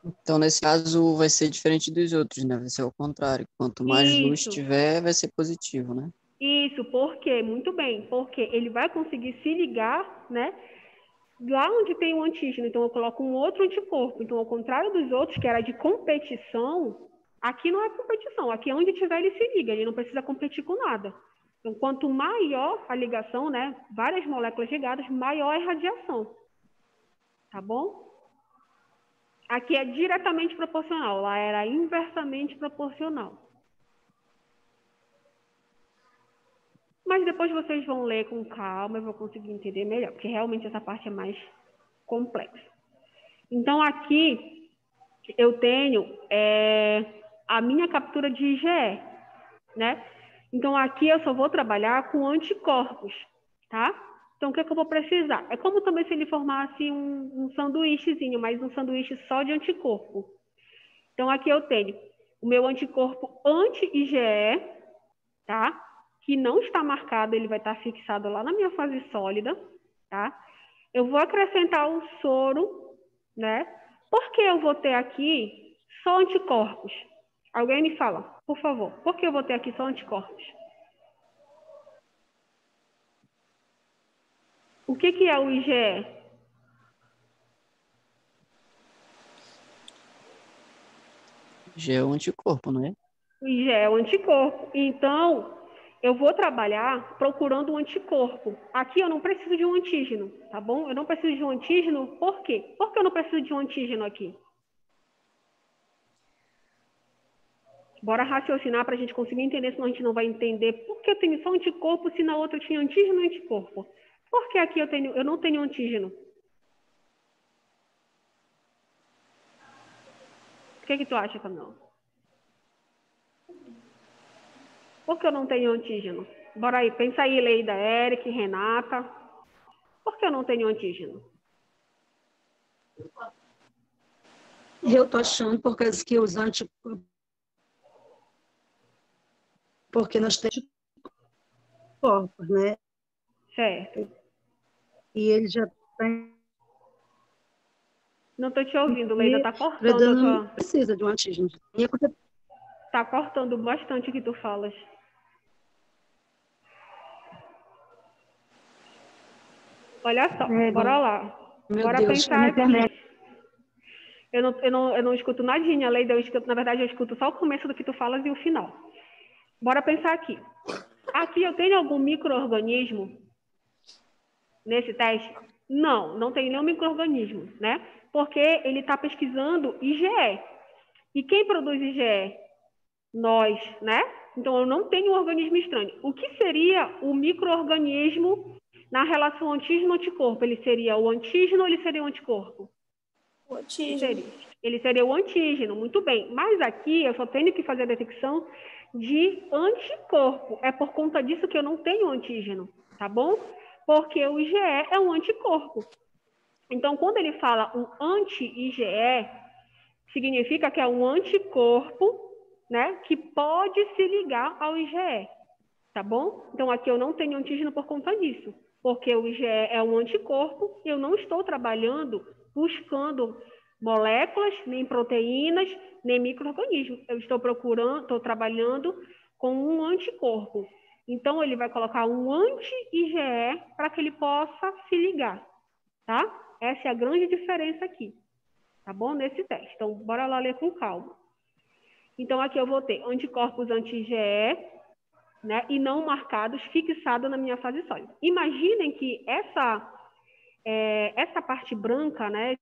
Então, nesse caso, vai ser diferente dos outros, né? Vai ser o contrário. Quanto mais luz Isso. tiver, vai ser positivo, né? Isso, porque, muito bem, porque ele vai conseguir se ligar, né? Lá onde tem o antígeno, então eu coloco um outro anticorpo. Então, ao contrário dos outros, que era de competição, aqui não é competição. Aqui onde tiver, ele se liga, ele não precisa competir com nada. Então, quanto maior a ligação, né? Várias moléculas ligadas, maior a radiação. Tá bom? Aqui é diretamente proporcional, lá era inversamente proporcional. Mas depois vocês vão ler com calma e vão conseguir entender melhor, porque realmente essa parte é mais complexa. Então, aqui eu tenho a minha captura de IgE, né? Então, aqui eu só vou trabalhar com anticorpos, tá? Então, o que eu vou precisar? É como também se ele formasse um sanduíchezinho, mas um sanduíche só de anticorpo. Então, aqui eu tenho o meu anticorpo anti-IgE, tá? Que não está marcado, ele vai estar fixado lá na minha fase sólida, tá? Eu vou acrescentar o soro, né? Por que eu vou ter aqui só anticorpos? Alguém me fala, por favor, por que eu vou ter aqui só anticorpos? O que é o IgE? Já é o anticorpo, não é? O IgE é o anticorpo. Então, eu vou trabalhar procurando um anticorpo. Aqui eu não preciso de um antígeno, tá bom? Eu não preciso de um antígeno, por quê? Por que eu não preciso de um antígeno aqui? Bora raciocinar para a gente conseguir entender, senão a gente não vai entender por que eu tenho só anticorpo se na outra eu tinha antígeno e anticorpo. Por que aqui eu não tenho antígeno? O que tu acha, Camila? Por que eu não tenho antígeno? Bora aí, pensa aí, Leida, Eric, Renata. Por que eu não tenho antígeno? Eu tô achando porque os anticorpos, porque nós temos corpos, né? Certo. E ele já tem. Não estou te ouvindo, Leida, tá cortando a Não tua... precisa de um antígeno. Tá cortando bastante o que tu falas. Olha só, bora lá. Meu Bora Deus, pensar na aqui. internet. Eu não escuto nadinha, Leida, na verdade eu escuto só o começo do que tu falas e o final. Bora pensar aqui. Aqui eu tenho algum micro-organismo nesse teste? Não, não tem nenhum micro-organismo, né? Porque ele está pesquisando IgE. E quem produz IgE? Nós, né? Então eu não tenho um organismo estranho. O que seria o micro-organismo na relação antígeno-anticorpo? Ele seria o antígeno ou ele seria o anticorpo? O antígeno. Ele seria o antígeno, muito bem. Mas aqui eu só tenho que fazer a detecção de anticorpo. É por conta disso que eu não tenho antígeno, tá bom? Porque o IgE é um anticorpo. Então, quando ele fala um anti-IgE, significa que é um anticorpo, né, que pode se ligar ao IgE, tá bom? Então, aqui eu não tenho antígeno por conta disso, porque o IgE é um anticorpo e eu não estou trabalhando buscando moléculas, nem proteínas, nem micro-organismos. Eu estou trabalhando com um anticorpo. Então, ele vai colocar um anti-IgE para que ele possa se ligar, tá? Essa é a grande diferença aqui, tá bom? Nesse teste. Então, bora lá ler com calma. Então, aqui eu vou ter anticorpos anti-IgE, né, e não marcados, fixados na minha fase sólida. Imaginem que essa parte branca, né,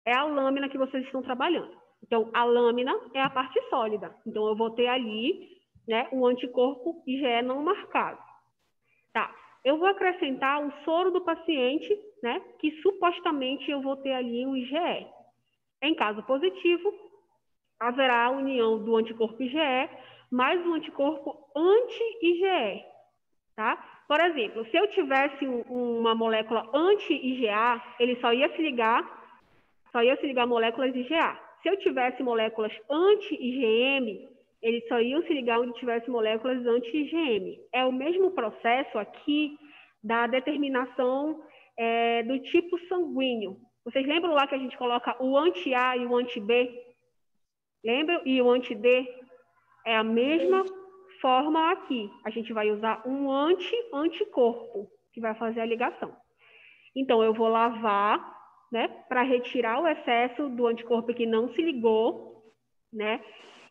é a lâmina que vocês estão trabalhando. Então, a lâmina é a parte sólida. Então, eu vou ter ali, né, um anticorpo IgE não marcado. Tá. Eu vou acrescentar o soro do paciente, né, que supostamente eu vou ter ali um IgE. Em caso positivo, haverá a união do anticorpo IgE mais um anticorpo anti-IgE, tá? Por exemplo, se eu tivesse uma molécula anti-IgA, ele só ia se ligar moléculas IgA. Se eu tivesse moléculas anti-IgM, eles só iam se ligar onde tivesse moléculas anti-IgM. É o mesmo processo aqui da determinação do tipo sanguíneo. Vocês lembram lá que a gente coloca o anti-A e o anti-B? Lembram? E o anti-D? É a mesma forma aqui. A gente vai usar um anticorpo, que vai fazer a ligação. Então, eu vou lavar, né, para retirar o excesso do anticorpo que não se ligou, né?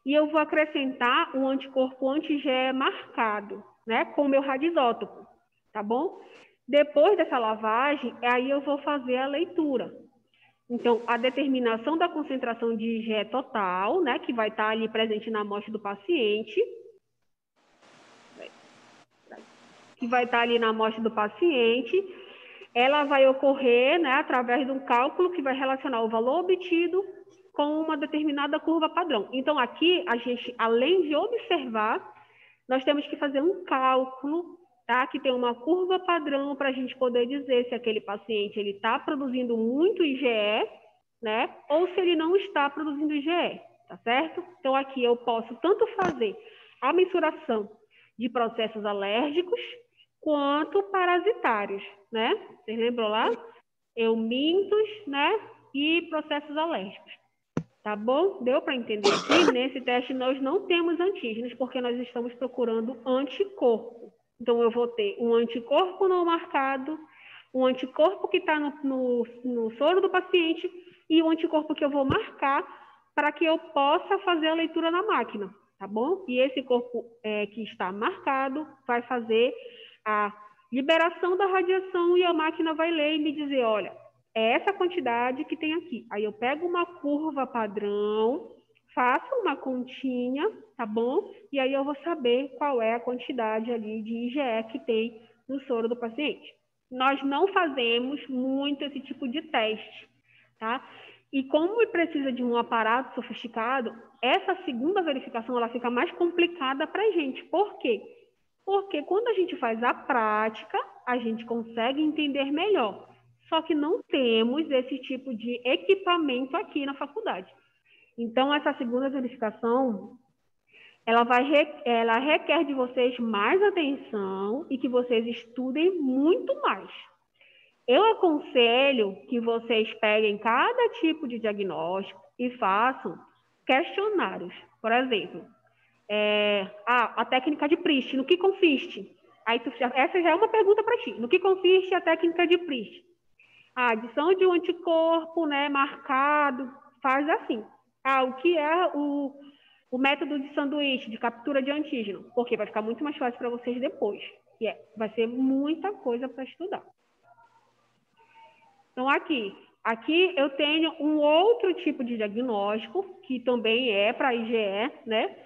E eu vou acrescentar um anticorpo anti-IgE marcado, né, com o meu radisótopo, tá bom? Depois dessa lavagem, aí eu vou fazer a leitura. Então, a determinação da concentração de IgE total, né, que vai estar ali presente na amostra do paciente, ela vai ocorrer, né, através de um cálculo que vai relacionar o valor obtido com uma determinada curva padrão. Então, aqui, a gente, além de observar, nós temos que fazer um cálculo, tá, que tem uma curva padrão para a gente poder dizer se aquele paciente ele está produzindo muito IgE, né, ou se ele não está produzindo IgE, tá certo? Então, aqui eu posso tanto fazer a mensuração de processos alérgicos quanto parasitários, né? Vocês lembram lá? Eumintos, né? E processos alérgicos. Tá bom? Deu para entender aqui? Nesse teste nós não temos antígenos, porque nós estamos procurando anticorpo. Então, eu vou ter um anticorpo não marcado, um anticorpo que está no soro do paciente e o anticorpo que eu vou marcar para que eu possa fazer a leitura na máquina, tá bom? E esse corpo que está marcado vai fazer a liberação da radiação e a máquina vai ler e me dizer, olha, é essa quantidade que tem aqui. Aí eu pego uma curva padrão, faço uma continha, tá bom? E aí eu vou saber qual é a quantidade ali de IgE que tem no soro do paciente. Nós não fazemos muito esse tipo de teste, tá? E como precisa de um aparato sofisticado, essa segunda verificação ela fica mais complicada para a gente. Por quê? Porque quando a gente faz a prática, a gente consegue entender melhor. Só que não temos esse tipo de equipamento aqui na faculdade. Então, essa segunda verificação, ela requer de vocês mais atenção e que vocês estudem muito mais. Eu aconselho que vocês peguem cada tipo de diagnóstico e façam questionários. Por exemplo, a técnica de Priest, no que consiste? Aí, essa já é uma pergunta para ti. No que consiste a técnica de Priest? A adição de um anticorpo, né, marcado, faz assim. O que é o método de sanduíche, de captura de antígeno? Porque vai ficar muito mais fácil para vocês depois. Vai ser muita coisa para estudar. Então, aqui eu tenho um outro tipo de diagnóstico, que também é para IgE, né?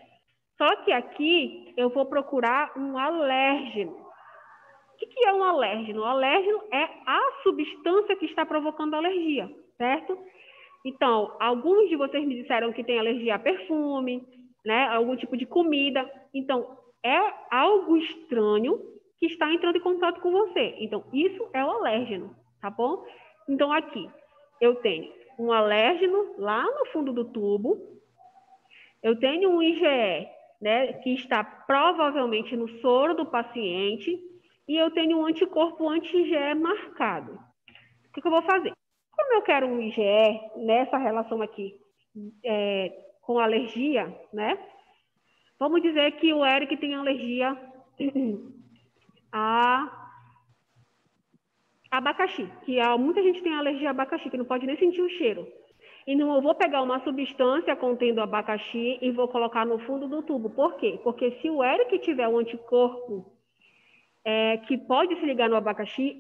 Só que aqui eu vou procurar um alérgeno. O que é um alérgeno? O alérgeno é a substância que está provocando alergia, certo? Então, alguns de vocês me disseram que tem alergia a perfume, né? Algum tipo de comida. Então, é algo estranho que está entrando em contato com você. Então, isso é o alérgeno, tá bom? Então, aqui, eu tenho um alérgeno lá no fundo do tubo. Eu tenho um IgE, né, que está provavelmente no soro do paciente. E eu tenho um anticorpo anti-IgE marcado. O que eu vou fazer? Como eu quero um IgE nessa relação aqui com alergia, né? Vamos dizer que o Eric tem alergia a abacaxi, que muita gente tem alergia a abacaxi, que não pode nem sentir o cheiro. Então, eu vou pegar uma substância contendo abacaxi e vou colocar no fundo do tubo. Por quê? Porque se o Eric tiver um anticorpo que pode se ligar no abacaxi,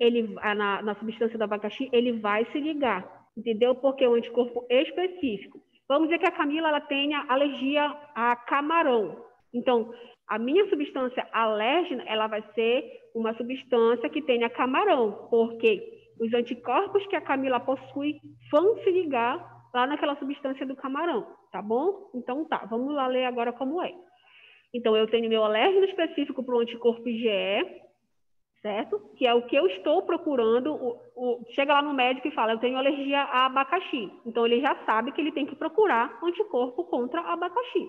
na substância do abacaxi, ele vai se ligar, entendeu? Porque é um anticorpo específico. Vamos dizer que a Camila ela tenha alergia a camarão. Então, a minha substância alérgena, ela vai ser uma substância que tenha camarão, porque os anticorpos que a Camila possui vão se ligar lá naquela substância do camarão, tá bom? Então tá, vamos lá ler agora como é. Então, eu tenho meu alérgeno específico para o anticorpo IgE, certo? Que é o que eu estou procurando. Chega lá no médico e fala, eu tenho alergia a abacaxi. Então, ele já sabe que ele tem que procurar anticorpo contra abacaxi.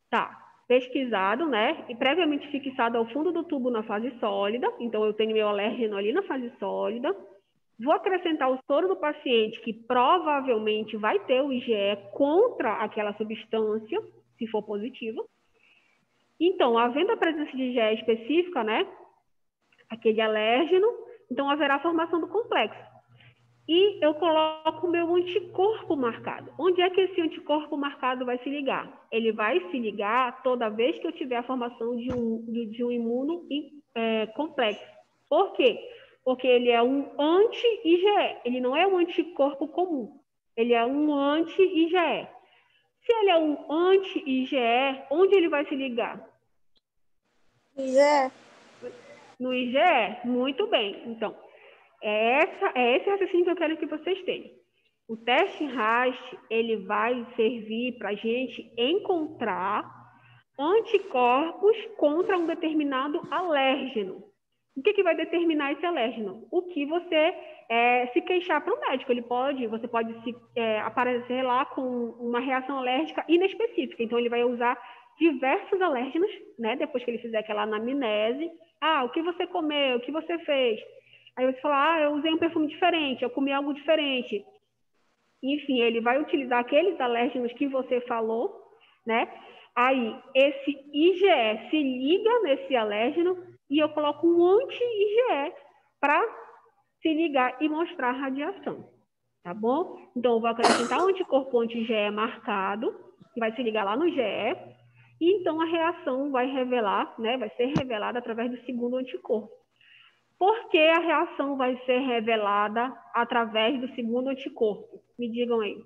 Tá, pesquisado, né? E previamente fixado ao fundo do tubo na fase sólida. Então, eu tenho meu alérgeno ali na fase sólida. Vou acrescentar o soro do paciente, que provavelmente vai ter o IgE contra aquela substância, se for positivo. Então, havendo a presença de IgE específica, né? Aquele alérgeno, então haverá a formação do complexo. E eu coloco o meu anticorpo marcado. Onde é que esse anticorpo marcado vai se ligar? Ele vai se ligar toda vez que eu tiver a formação de um imuno complexo. Por quê? Porque ele é um anti-IgE, ele não é um anticorpo comum, ele é um anti-IgE. Se ele é um anti-IgE, onde ele vai se ligar? IgE. No IgE? Muito bem. Então, é esse raciocínio que eu quero que vocês tenham. O teste RAST, ele vai servir para a gente encontrar anticorpos contra um determinado alérgeno. O que vai determinar esse alérgeno? O que você se queixar para o médico. Você pode aparecer lá com uma reação alérgica inespecífica. Então, ele vai usar diversos alérgenos, né? Depois que ele fizer aquela anamnese. O que você comeu? O que você fez? Aí você fala, eu usei um perfume diferente, eu comi algo diferente. Enfim, ele vai utilizar aqueles alérgenos que você falou, né? Aí, esse IgE se liga nesse alérgeno e eu coloco um anti-IgE para se ligar e mostrar a radiação, tá bom? Então, eu vou acrescentar um anticorpo anti-IgE marcado, que vai se ligar lá no IgE, e então a reação vai revelar, né? Vai ser revelada através do segundo anticorpo. Por que a reação vai ser revelada através do segundo anticorpo? Me digam aí.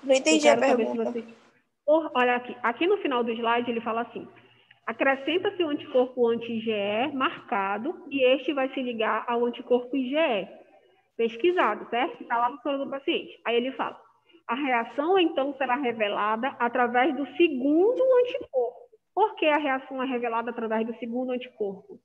Não entendi a pergunta. Olha aqui. Aqui no final do slide ele fala assim. Acrescenta-se o anticorpo anti-IgE marcado e este vai se ligar ao anticorpo IgE pesquisado, certo? Está lá no soro do paciente. Aí ele fala. A reação, então, será revelada através do segundo anticorpo. Por que a reação é revelada através do segundo anticorpo?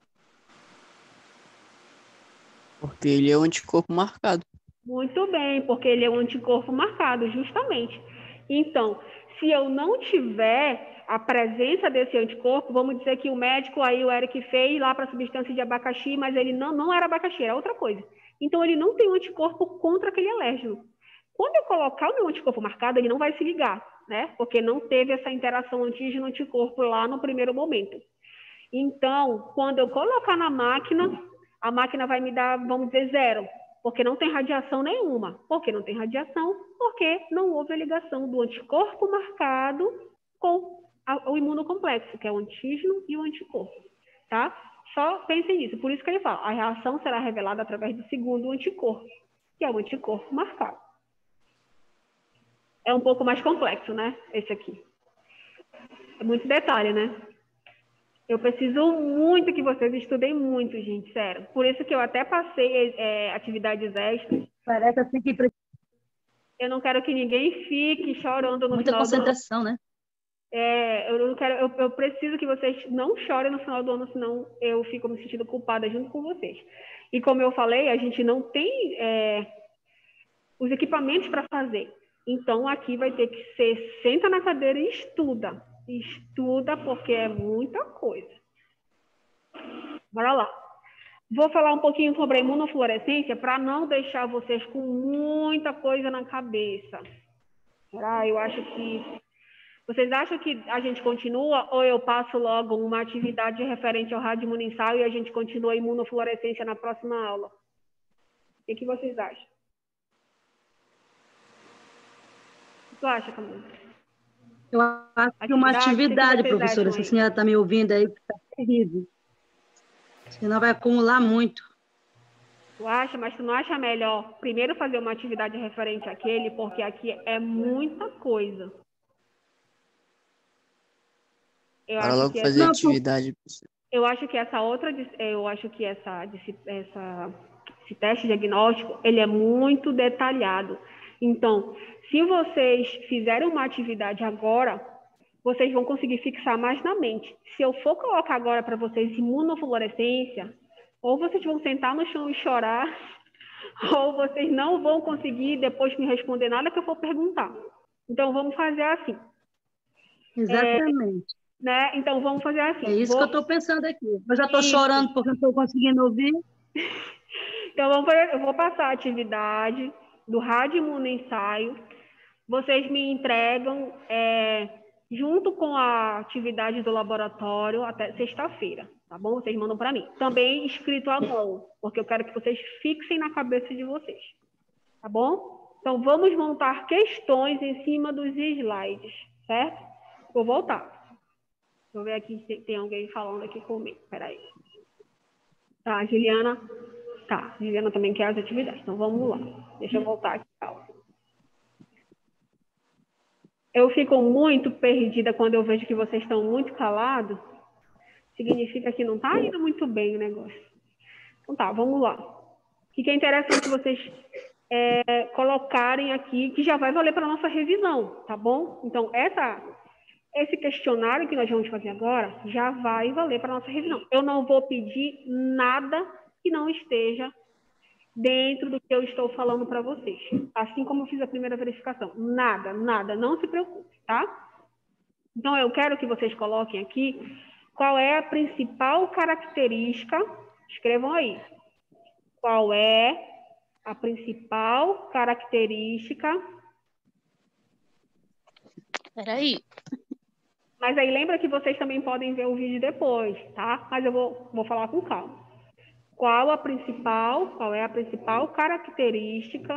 Porque ele é o anticorpo marcado. Muito bem, porque ele é um anticorpo marcado, justamente. Então, se eu não tiver a presença desse anticorpo, vamos dizer que o médico aí, o Eric, fez lá para a substância de abacaxi, mas ele não era abacaxi, era outra coisa. Então, ele não tem um anticorpo contra aquele alérgeno. Quando eu colocar o meu anticorpo marcado, ele não vai se ligar, né? Porque não teve essa interação antígeno-anticorpo lá no primeiro momento. Então, quando eu colocar na máquina, a máquina vai me dar, vamos dizer, 0, porque não tem radiação nenhuma. Por que não tem radiação? Porque não houve a ligação do anticorpo marcado com o imunocomplexo, que é o antígeno e o anticorpo, tá? Só pensem nisso. Por isso que ele fala, a reação será revelada através do segundo anticorpo, que é o anticorpo marcado. É um pouco mais complexo, né? Esse aqui. É muito detalhe, né? Eu preciso muito que vocês estudem muito, gente, sério. Por isso que eu até passei atividades extras. Parece assim que precisa Eu não quero que ninguém fique chorando no muita final do ano. concentração, né? Eu preciso que vocês não chorem no final do ano, senão eu fico me sentindo culpada junto com vocês. E como eu falei, a gente não tem os equipamentos para fazer. Então, aqui vai ter que ser, senta na cadeira e estuda. Estuda, porque é muita coisa. Bora lá. Vou falar um pouquinho sobre a imunofluorescência para não deixar vocês com muita coisa na cabeça. Eu acho que... Vocês acham que a gente continua ou eu passo logo uma atividade referente ao radioimunensal e a gente continua a imunofluorescência na próxima aula? O que vocês acham? O que tu acha, Camila? Eu acho que uma atividade, professora, se a senhora está me ouvindo aí, está terrível. Senão vai acumular muito. Tu acha, mas tu não acha melhor primeiro fazer uma atividade referente àquele, porque aqui é muita coisa. Para logo fazer atividade. Eu acho que essa de teste diagnóstico, ele é muito detalhado. Então, se vocês fizerem uma atividade agora, vocês vão conseguir fixar mais na mente. Se eu for colocar agora para vocês imunofluorescência, ou vocês vão sentar no chão e chorar, ou vocês não vão conseguir depois me responder nada que eu for perguntar. Então, vamos fazer assim. Exatamente. Né? Então, vamos fazer assim. É isso que eu estou pensando aqui. Eu já estou chorando porque não estou conseguindo ouvir. Então, eu vou passar a atividade do rádio imunoensaio. Vocês me entregam junto com a atividade do laboratório até sexta-feira, tá bom? Vocês mandam para mim. Também escrito à mão, porque eu quero que vocês fixem na cabeça de vocês, tá bom? Então, vamos montar questões em cima dos slides, certo? Vou voltar. Deixa eu ver aqui se tem alguém falando aqui comigo. Peraí. Tá, Juliana. Tá, Juliana também quer as atividades. Então, vamos lá. Deixa eu voltar aqui. Eu fico muito perdida quando eu vejo que vocês estão muito calados. Significa que não está indo muito bem o negócio. Então tá, vamos lá. O que é interessante vocês colocarem aqui, que já vai valer para a nossa revisão, tá bom? Então, esse questionário que nós vamos fazer agora já vai valer para a nossa revisão. Eu não vou pedir nada que não esteja dentro do que eu estou falando para vocês. Assim como eu fiz a primeira verificação. Nada, nada, não se preocupe, tá? Então, eu quero que vocês coloquem aqui qual é a principal característica, escrevam aí, qual é a principal característica... Peraí. Mas aí lembra que vocês também podem ver o vídeo depois, tá? Mas eu vou falar com calma. Qual é a principal característica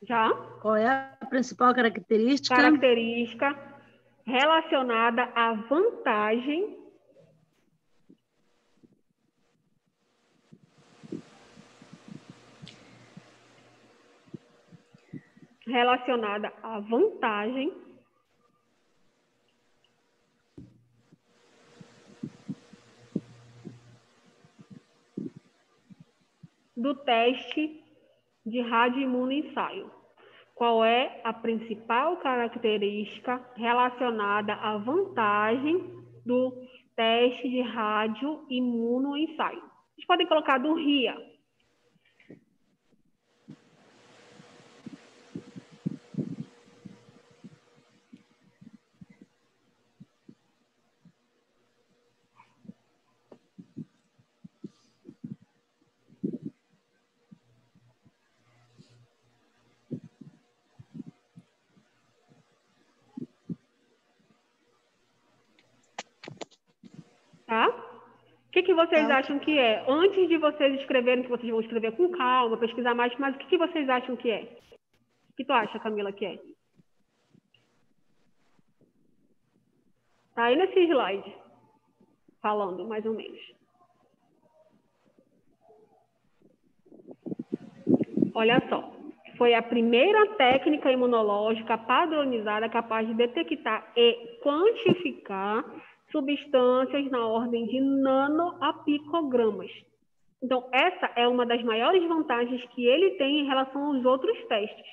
já? Qual é a principal característica? Característica relacionada à vantagem do teste de radioimunoensaio. Qual é a principal característica relacionada à vantagem do teste de radioimunoensaio? Vocês podem colocar do RIA. Tá? O que vocês acham que é? Antes de vocês escreverem, que vocês vão escrever com calma, pesquisar mais, mas o que vocês acham que é? O que tu acha, Camila, que é? Tá aí nesse slide, falando, mais ou menos. Olha só, foi a primeira técnica imunológica padronizada capaz de detectar e quantificar substâncias na ordem de nanoapicogramas. Então, essa é uma das maiores vantagens que ele tem em relação aos outros testes.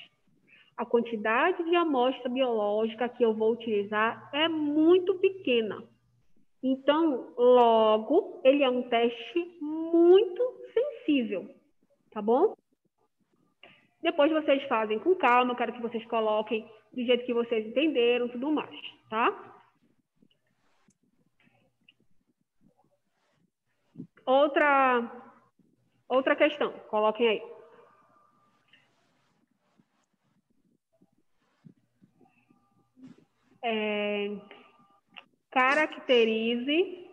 A quantidade de amostra biológica que eu vou utilizar é muito pequena. Então, logo, ele é um teste muito sensível, tá bom? Depois vocês fazem com calma, eu quero que vocês coloquem do jeito que vocês entenderam, tudo mais, tá? Outra questão, coloquem aí. Caracterize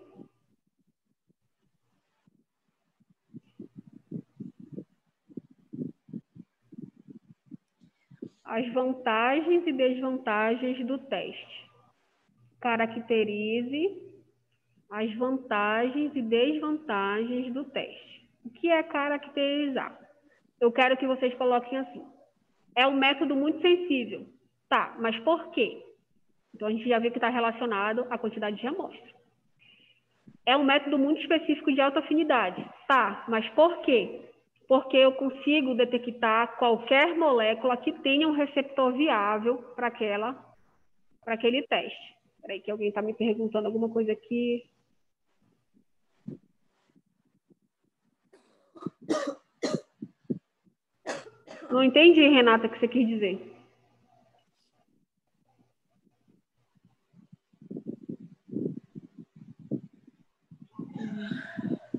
as vantagens e desvantagens do teste. Caracterize as vantagens e desvantagens do teste. O que é caracterizar? Eu quero que vocês coloquem assim. É um método muito sensível. Tá, mas por quê? Então, a gente já viu que está relacionado à quantidade de amostra. É um método muito específico de alta afinidade. Tá, mas por quê? Porque eu consigo detectar qualquer molécula que tenha um receptor viável para aquele teste. Espera aí que alguém está me perguntando alguma coisa aqui. Não entendi, Renata, o que você quis dizer.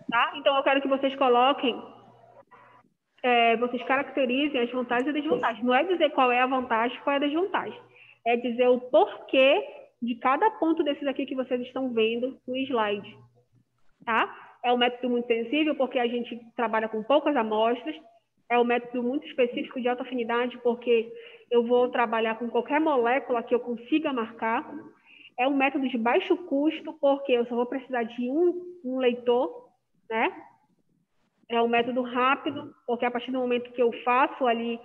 Tá? Então, eu quero que vocês coloquem, vocês caracterizem as vantagens e desvantagens. Não é dizer qual é a vantagem, qual é a desvantagem. É dizer o porquê de cada ponto desses aqui que vocês estão vendo no slide. Tá? É um método muito sensível, porque a gente trabalha com poucas amostras. É um método muito específico de alta afinidade, porque eu vou trabalhar com qualquer molécula que eu consiga marcar. É um método de baixo custo, porque eu só vou precisar de um leitor, né? É um método rápido, porque a partir do momento que eu faço ali,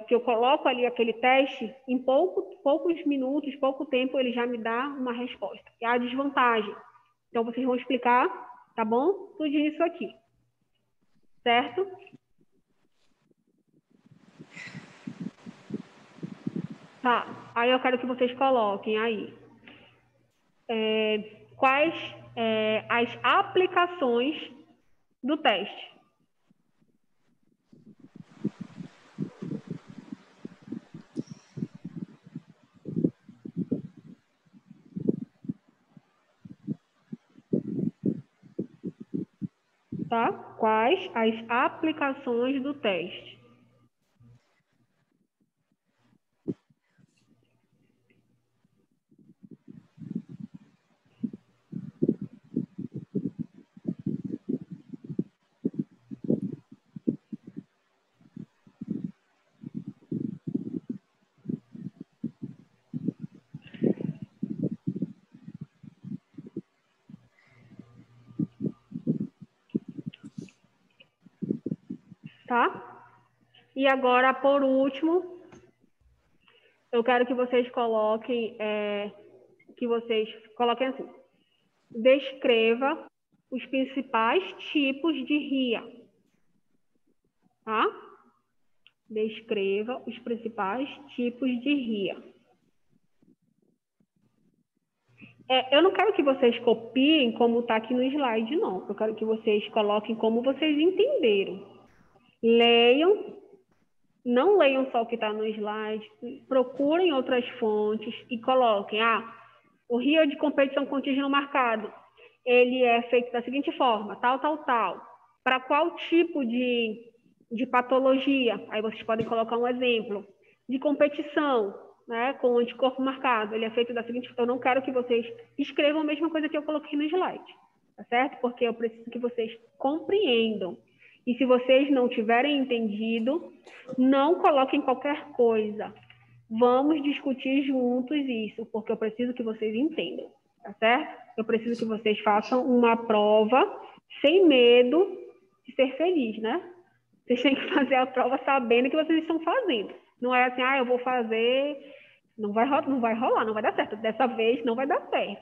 que eu coloco ali aquele teste, em poucos minutos, pouco tempo, ele já me dá uma resposta. É a desvantagem. Então, vocês vão explicar, tá bom? Tudo isso aqui. Certo? Tá. Aí eu quero que vocês coloquem aí. Quais as aplicações do teste? Tá? Quais as aplicações do teste? Tá? E agora, por último, eu quero que vocês coloquem assim. Descreva os principais tipos de RIA. Tá? Descreva os principais tipos de RIA. Eu não quero que vocês copiem como está aqui no slide, não. Eu quero que vocês coloquem como vocês entenderam. Leiam, não leiam só o que está no slide, procurem outras fontes e coloquem, o RIA de competição contígeno marcado, ele é feito da seguinte forma, tal. Para qual tipo de patologia? Aí vocês podem colocar um exemplo. De competição, né, com anticorpo marcado, ele é feito da seguinte forma. Eu não quero que vocês escrevam a mesma coisa que eu coloquei no slide, tá certo? Porque eu preciso que vocês compreendam. E se vocês não tiverem entendido, não coloquem qualquer coisa. Vamos discutir juntos isso, porque eu preciso que vocês entendam, tá certo? Eu preciso que vocês façam uma prova sem medo de ser feliz, né? Vocês têm que fazer a prova sabendo que vocês estão fazendo. Não é assim, eu vou fazer, não vai rolar, não vai dar certo. Dessa vez não vai dar certo,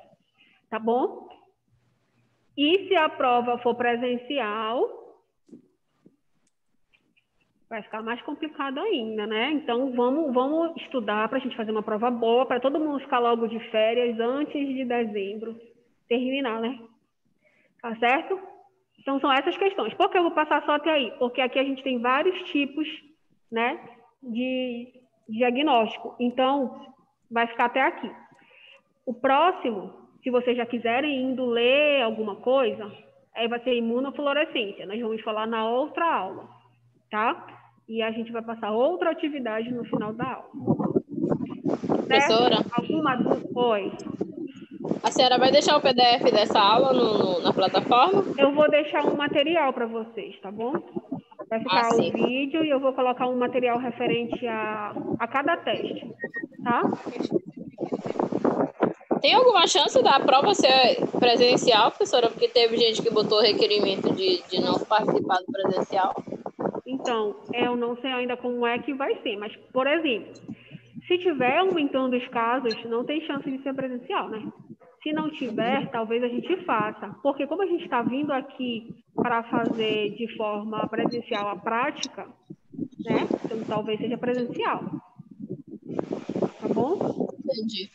tá bom? E se a prova for presencial, vai ficar mais complicado ainda, né? Então, vamos estudar para a gente fazer uma prova boa, para todo mundo ficar logo de férias antes de dezembro terminar, né? Tá certo? Então, são essas questões. Por que eu vou passar só até aí? Porque aqui a gente tem vários tipos, né, de diagnóstico. Então, vai ficar até aqui. O próximo, se vocês já quiserem indo ler alguma coisa, aí vai ser imunofluorescência. Nós vamos falar na outra aula, tá? E a gente vai passar outra atividade no final da aula. Professora? Alguma dúvida? Oi. A senhora vai deixar o PDF dessa aula na plataforma? Eu vou deixar um material para vocês, tá bom? Vai ficar o vídeo e eu vou colocar um material referente a cada teste, tá? Tem alguma chance da prova ser presencial, professora? Porque teve gente que botou requerimento de não participar do presencial. Então, eu não sei ainda como é que vai ser, mas, por exemplo, se tiver aumentando os casos, não tem chance de ser presencial, né? Se não tiver, talvez a gente faça. Porque como a gente está vindo aqui para fazer de forma presencial a prática, né? Então, talvez seja presencial. Tá bom? Entendi.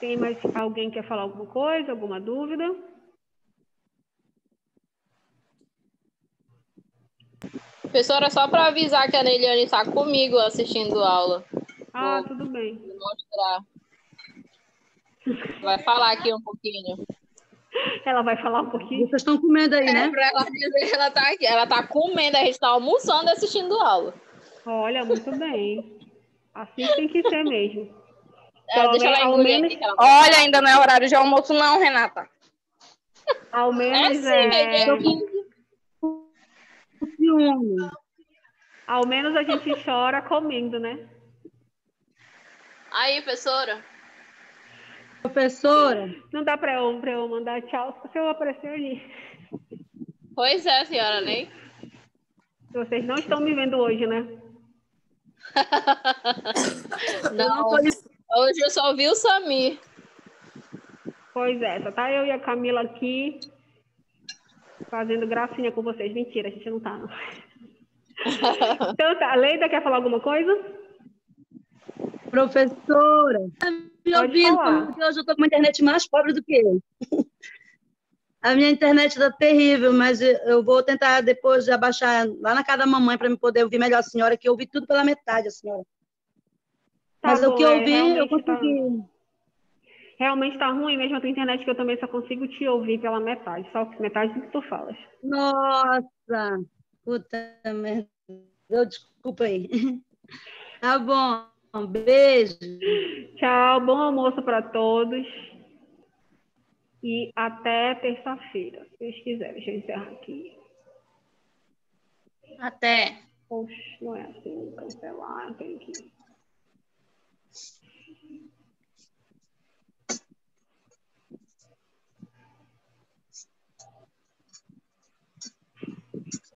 Tem mais alguém que quer falar alguma coisa, alguma dúvida? Professora, só para avisar que a Neiliane está comigo assistindo aula. Ah, Vou tudo bem. mostrar. Vai falar aqui um pouquinho. Ela vai falar um pouquinho? Vocês estão comendo aí, né? Para ela dizer que ela tá aqui. Ela tá comendo, a gente tá almoçando e assistindo aula. Olha, muito bem. Assim tem que ser mesmo. Então, Deixa ela ao engolir menos, aqui. Que ela Olha, ainda não é horário de almoço, não, Renata. ao menos, sim, é 15. Ciúme. ao menos a gente chora comendo, né? Aí, professora. Professora, Não dá para eu mandar tchau se eu aparecer ali. Pois é, senhora, nem. Vocês não estão me vendo hoje, né? Não, hoje eu só vi o Samir. Pois é, só tá eu e a Camila aqui fazendo gracinha com vocês. Mentira, a gente não tá, não. Então tá, a Leida quer falar alguma coisa? professora, tá me Pode ouvindo? falar. Porque hoje eu estou com uma internet mais pobre do que eu. A minha internet está terrível, mas eu vou tentar depois abaixar lá na casa da mamãe para me poder ouvir melhor a senhora, que eu ouvi tudo pela metade, a senhora. Tá Mas o bom, que eu ouvi, eu realmente consegui. realmente tá ruim mesmo a tua internet, que eu também só consigo te ouvir pela metade, só metade do que tu falas. Nossa, puta merda. Desculpa aí. Tá bom, beijo. Tchau, bom almoço para todos e até terça-feira, se Deus quiser. Deixa eu encerrar aqui. Até. Poxa, não é assim, cancelar, eu tenho que